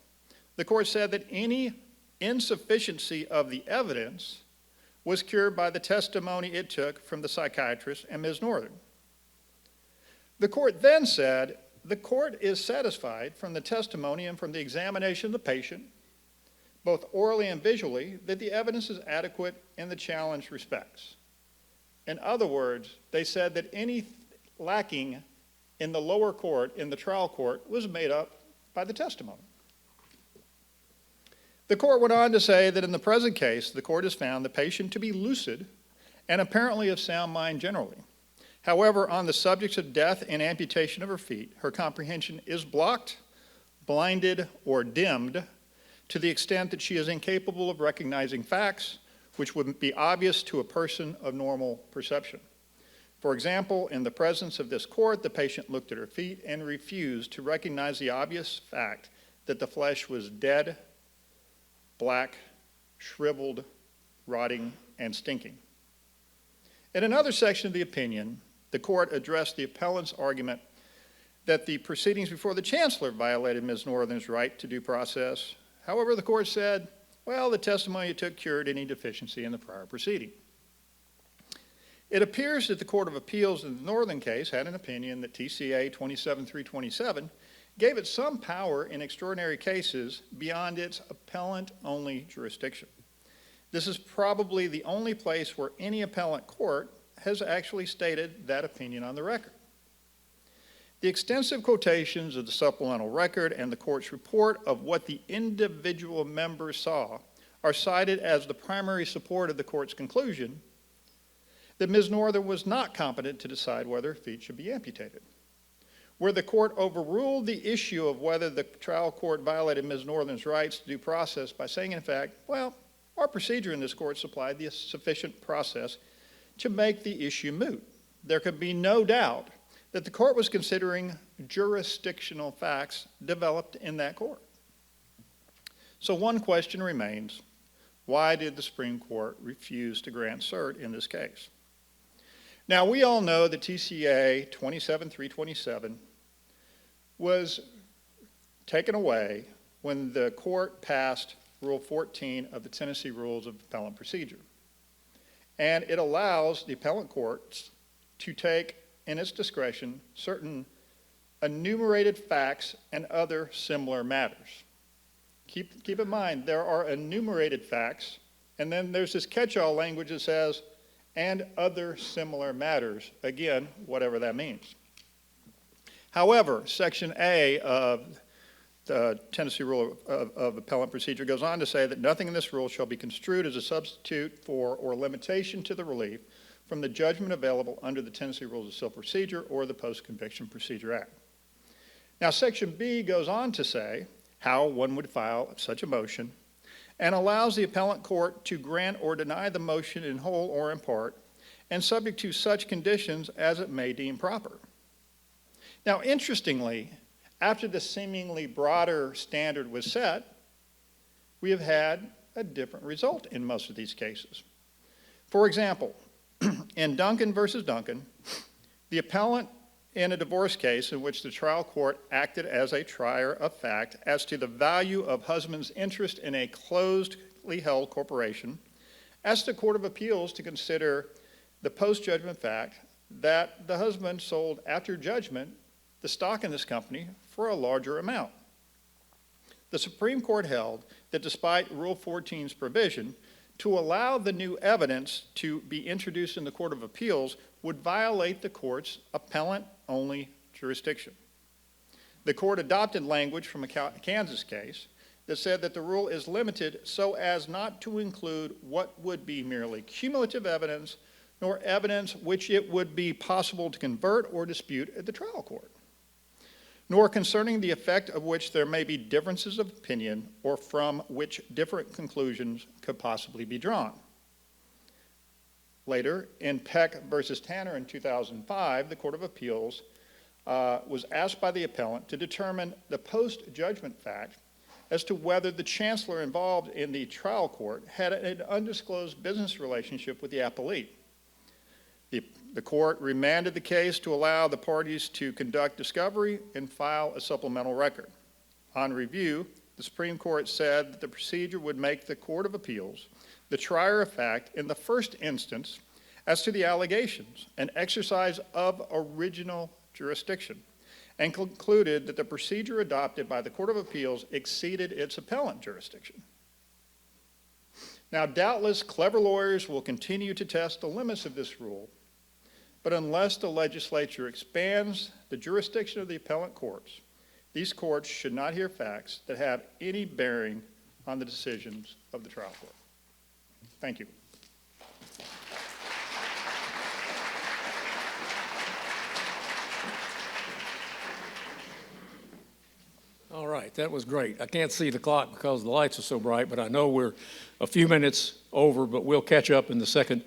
The court said that any insufficiency of the evidence was cured by the testimony it took from the psychiatrist and Ms. Northern. The court then said the court is satisfied from the testimony and from the examination of the patient, both orally and visually, that the evidence is adequate in the challenged respects. In other words, they said that any lacking in the lower court, in the trial court, was made up by the testimony. The court went on to say that in the present case, the court has found the patient to be lucid and apparently of sound mind generally. However, on the subjects of death and amputation of her feet, her comprehension is blocked, blinded, or dimmed to the extent that she is incapable of recognizing facts which would be obvious to a person of normal perception. For example, in the presence of this court, the patient looked at her feet and refused to recognize the obvious fact that the flesh was dead, black, shriveled, rotting, and stinking. In another section of the opinion, the court addressed the appellant's argument that the proceedings before the chancellor violated Ms. Northern's right to due process. However, the court said, well, the testimony it took cured any deficiency in the prior proceeding. It appears that the Court of Appeals in the Northern case had an opinion that TCA 27327 gave it some power in extraordinary cases beyond its appellant-only jurisdiction. This is probably the only place where any appellant court has actually stated that opinion on the record. The extensive quotations of the supplemental record and the court's report of what the individual members saw are cited as the primary support of the court's conclusion that Ms. Northern was not competent to decide whether her feet should be amputated. Where the court overruled the issue of whether the trial court violated Ms. Northern's rights to due process by saying, in fact, well, our procedure in this court supplied the sufficient process to make the issue moot. There could be no doubt that the court was considering jurisdictional facts developed in that court. So one question remains, why did the Supreme Court refuse to grant cert in this case? Now, we all know that TCA 27327 was taken away when the court passed Rule 14 of the Tennessee Rules of Appellant Procedure. And it allows the appellant courts to take, in its discretion, certain enumerated facts and other similar matters. Keep in mind, there are enumerated facts, and then there's this catch-all language that says, and other similar matters, again, whatever that means. However, Section A of the Tennessee Rule of Appellant Procedure goes on to say that nothing in this rule shall be construed as a substitute for or limitation to the relief from the judgment available under the Tennessee Rules of Civil Procedure or the Post-Conviction Procedure Act. Now, Section B goes on to say how one would file such a motion and allows the appellant court to grant or deny the motion in whole or in part, and subject to such conditions as it may deem proper. Now, interestingly, after the seemingly broader standard was set, we have had a different result in most of these cases. For example, in Duncan versus Duncan, the appellant in a divorce case in which the trial court acted as a trier of fact as to the value of husband's interest in a closedly held corporation, asked the Court of Appeals to consider the post-judgment fact that the husband sold after judgment the stock in this company for a larger amount. The Supreme Court held that despite Rule 14's provision, to allow the new evidence to be introduced in the Court of Appeals would violate the court's appellant-only jurisdiction. The court adopted language from a Kansas case that said that the rule is limited so as not to include what would be merely cumulative evidence nor evidence which it would be possible to convert or dispute at the trial court, nor concerning the effect of which there may be differences of opinion or from which different conclusions could possibly be drawn. Later, in Peck versus Tanner in 2005, the Court of Appeals was asked by the appellant to determine the post-judgment fact as to whether the chancellor involved in the trial court had an undisclosed business relationship with the appellate. The court remanded the case to allow the parties to conduct discovery and file a supplemental record. On review, the Supreme Court said that the procedure would make the Court of Appeals the trier of fact in the first instance as to the allegations, an exercise of original jurisdiction, and concluded that the procedure adopted by the Court of Appeals exceeded its appellant jurisdiction. Now, doubtless, clever lawyers will continue to test the limits of this rule, but unless the legislature expands the jurisdiction of the appellant courts, these courts should not hear facts that have any bearing on the decisions of the trial court. Thank you. All right, that was great. I can't see the clock because the lights are so bright, but I know we're a few minutes over, but we'll catch up in the second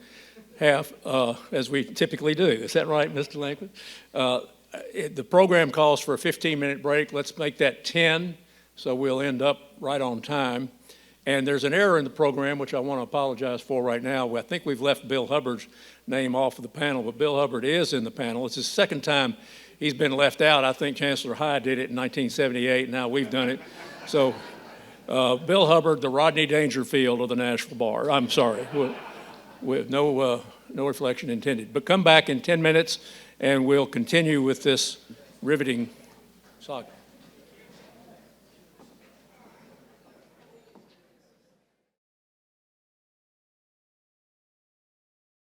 half as we typically do. Is that right, Mr. Langford? The program calls for a 15-minute break. Let's make that 10, so we'll end up right on time. And there's an error in the program, which I want to apologize for right now. I think we've left Bill Hubbard's name off of the panel, but Bill Hubbard is in the panel. It's his second time he's been left out. I think Chancellor Hyde did it in 1978. Now we've done it. So Bill Hubbard, the Rodney Dangerfield of the Nashville Bar. I'm sorry, with no reflection intended. But come back in 10 minutes, and we'll continue with this riveting saga.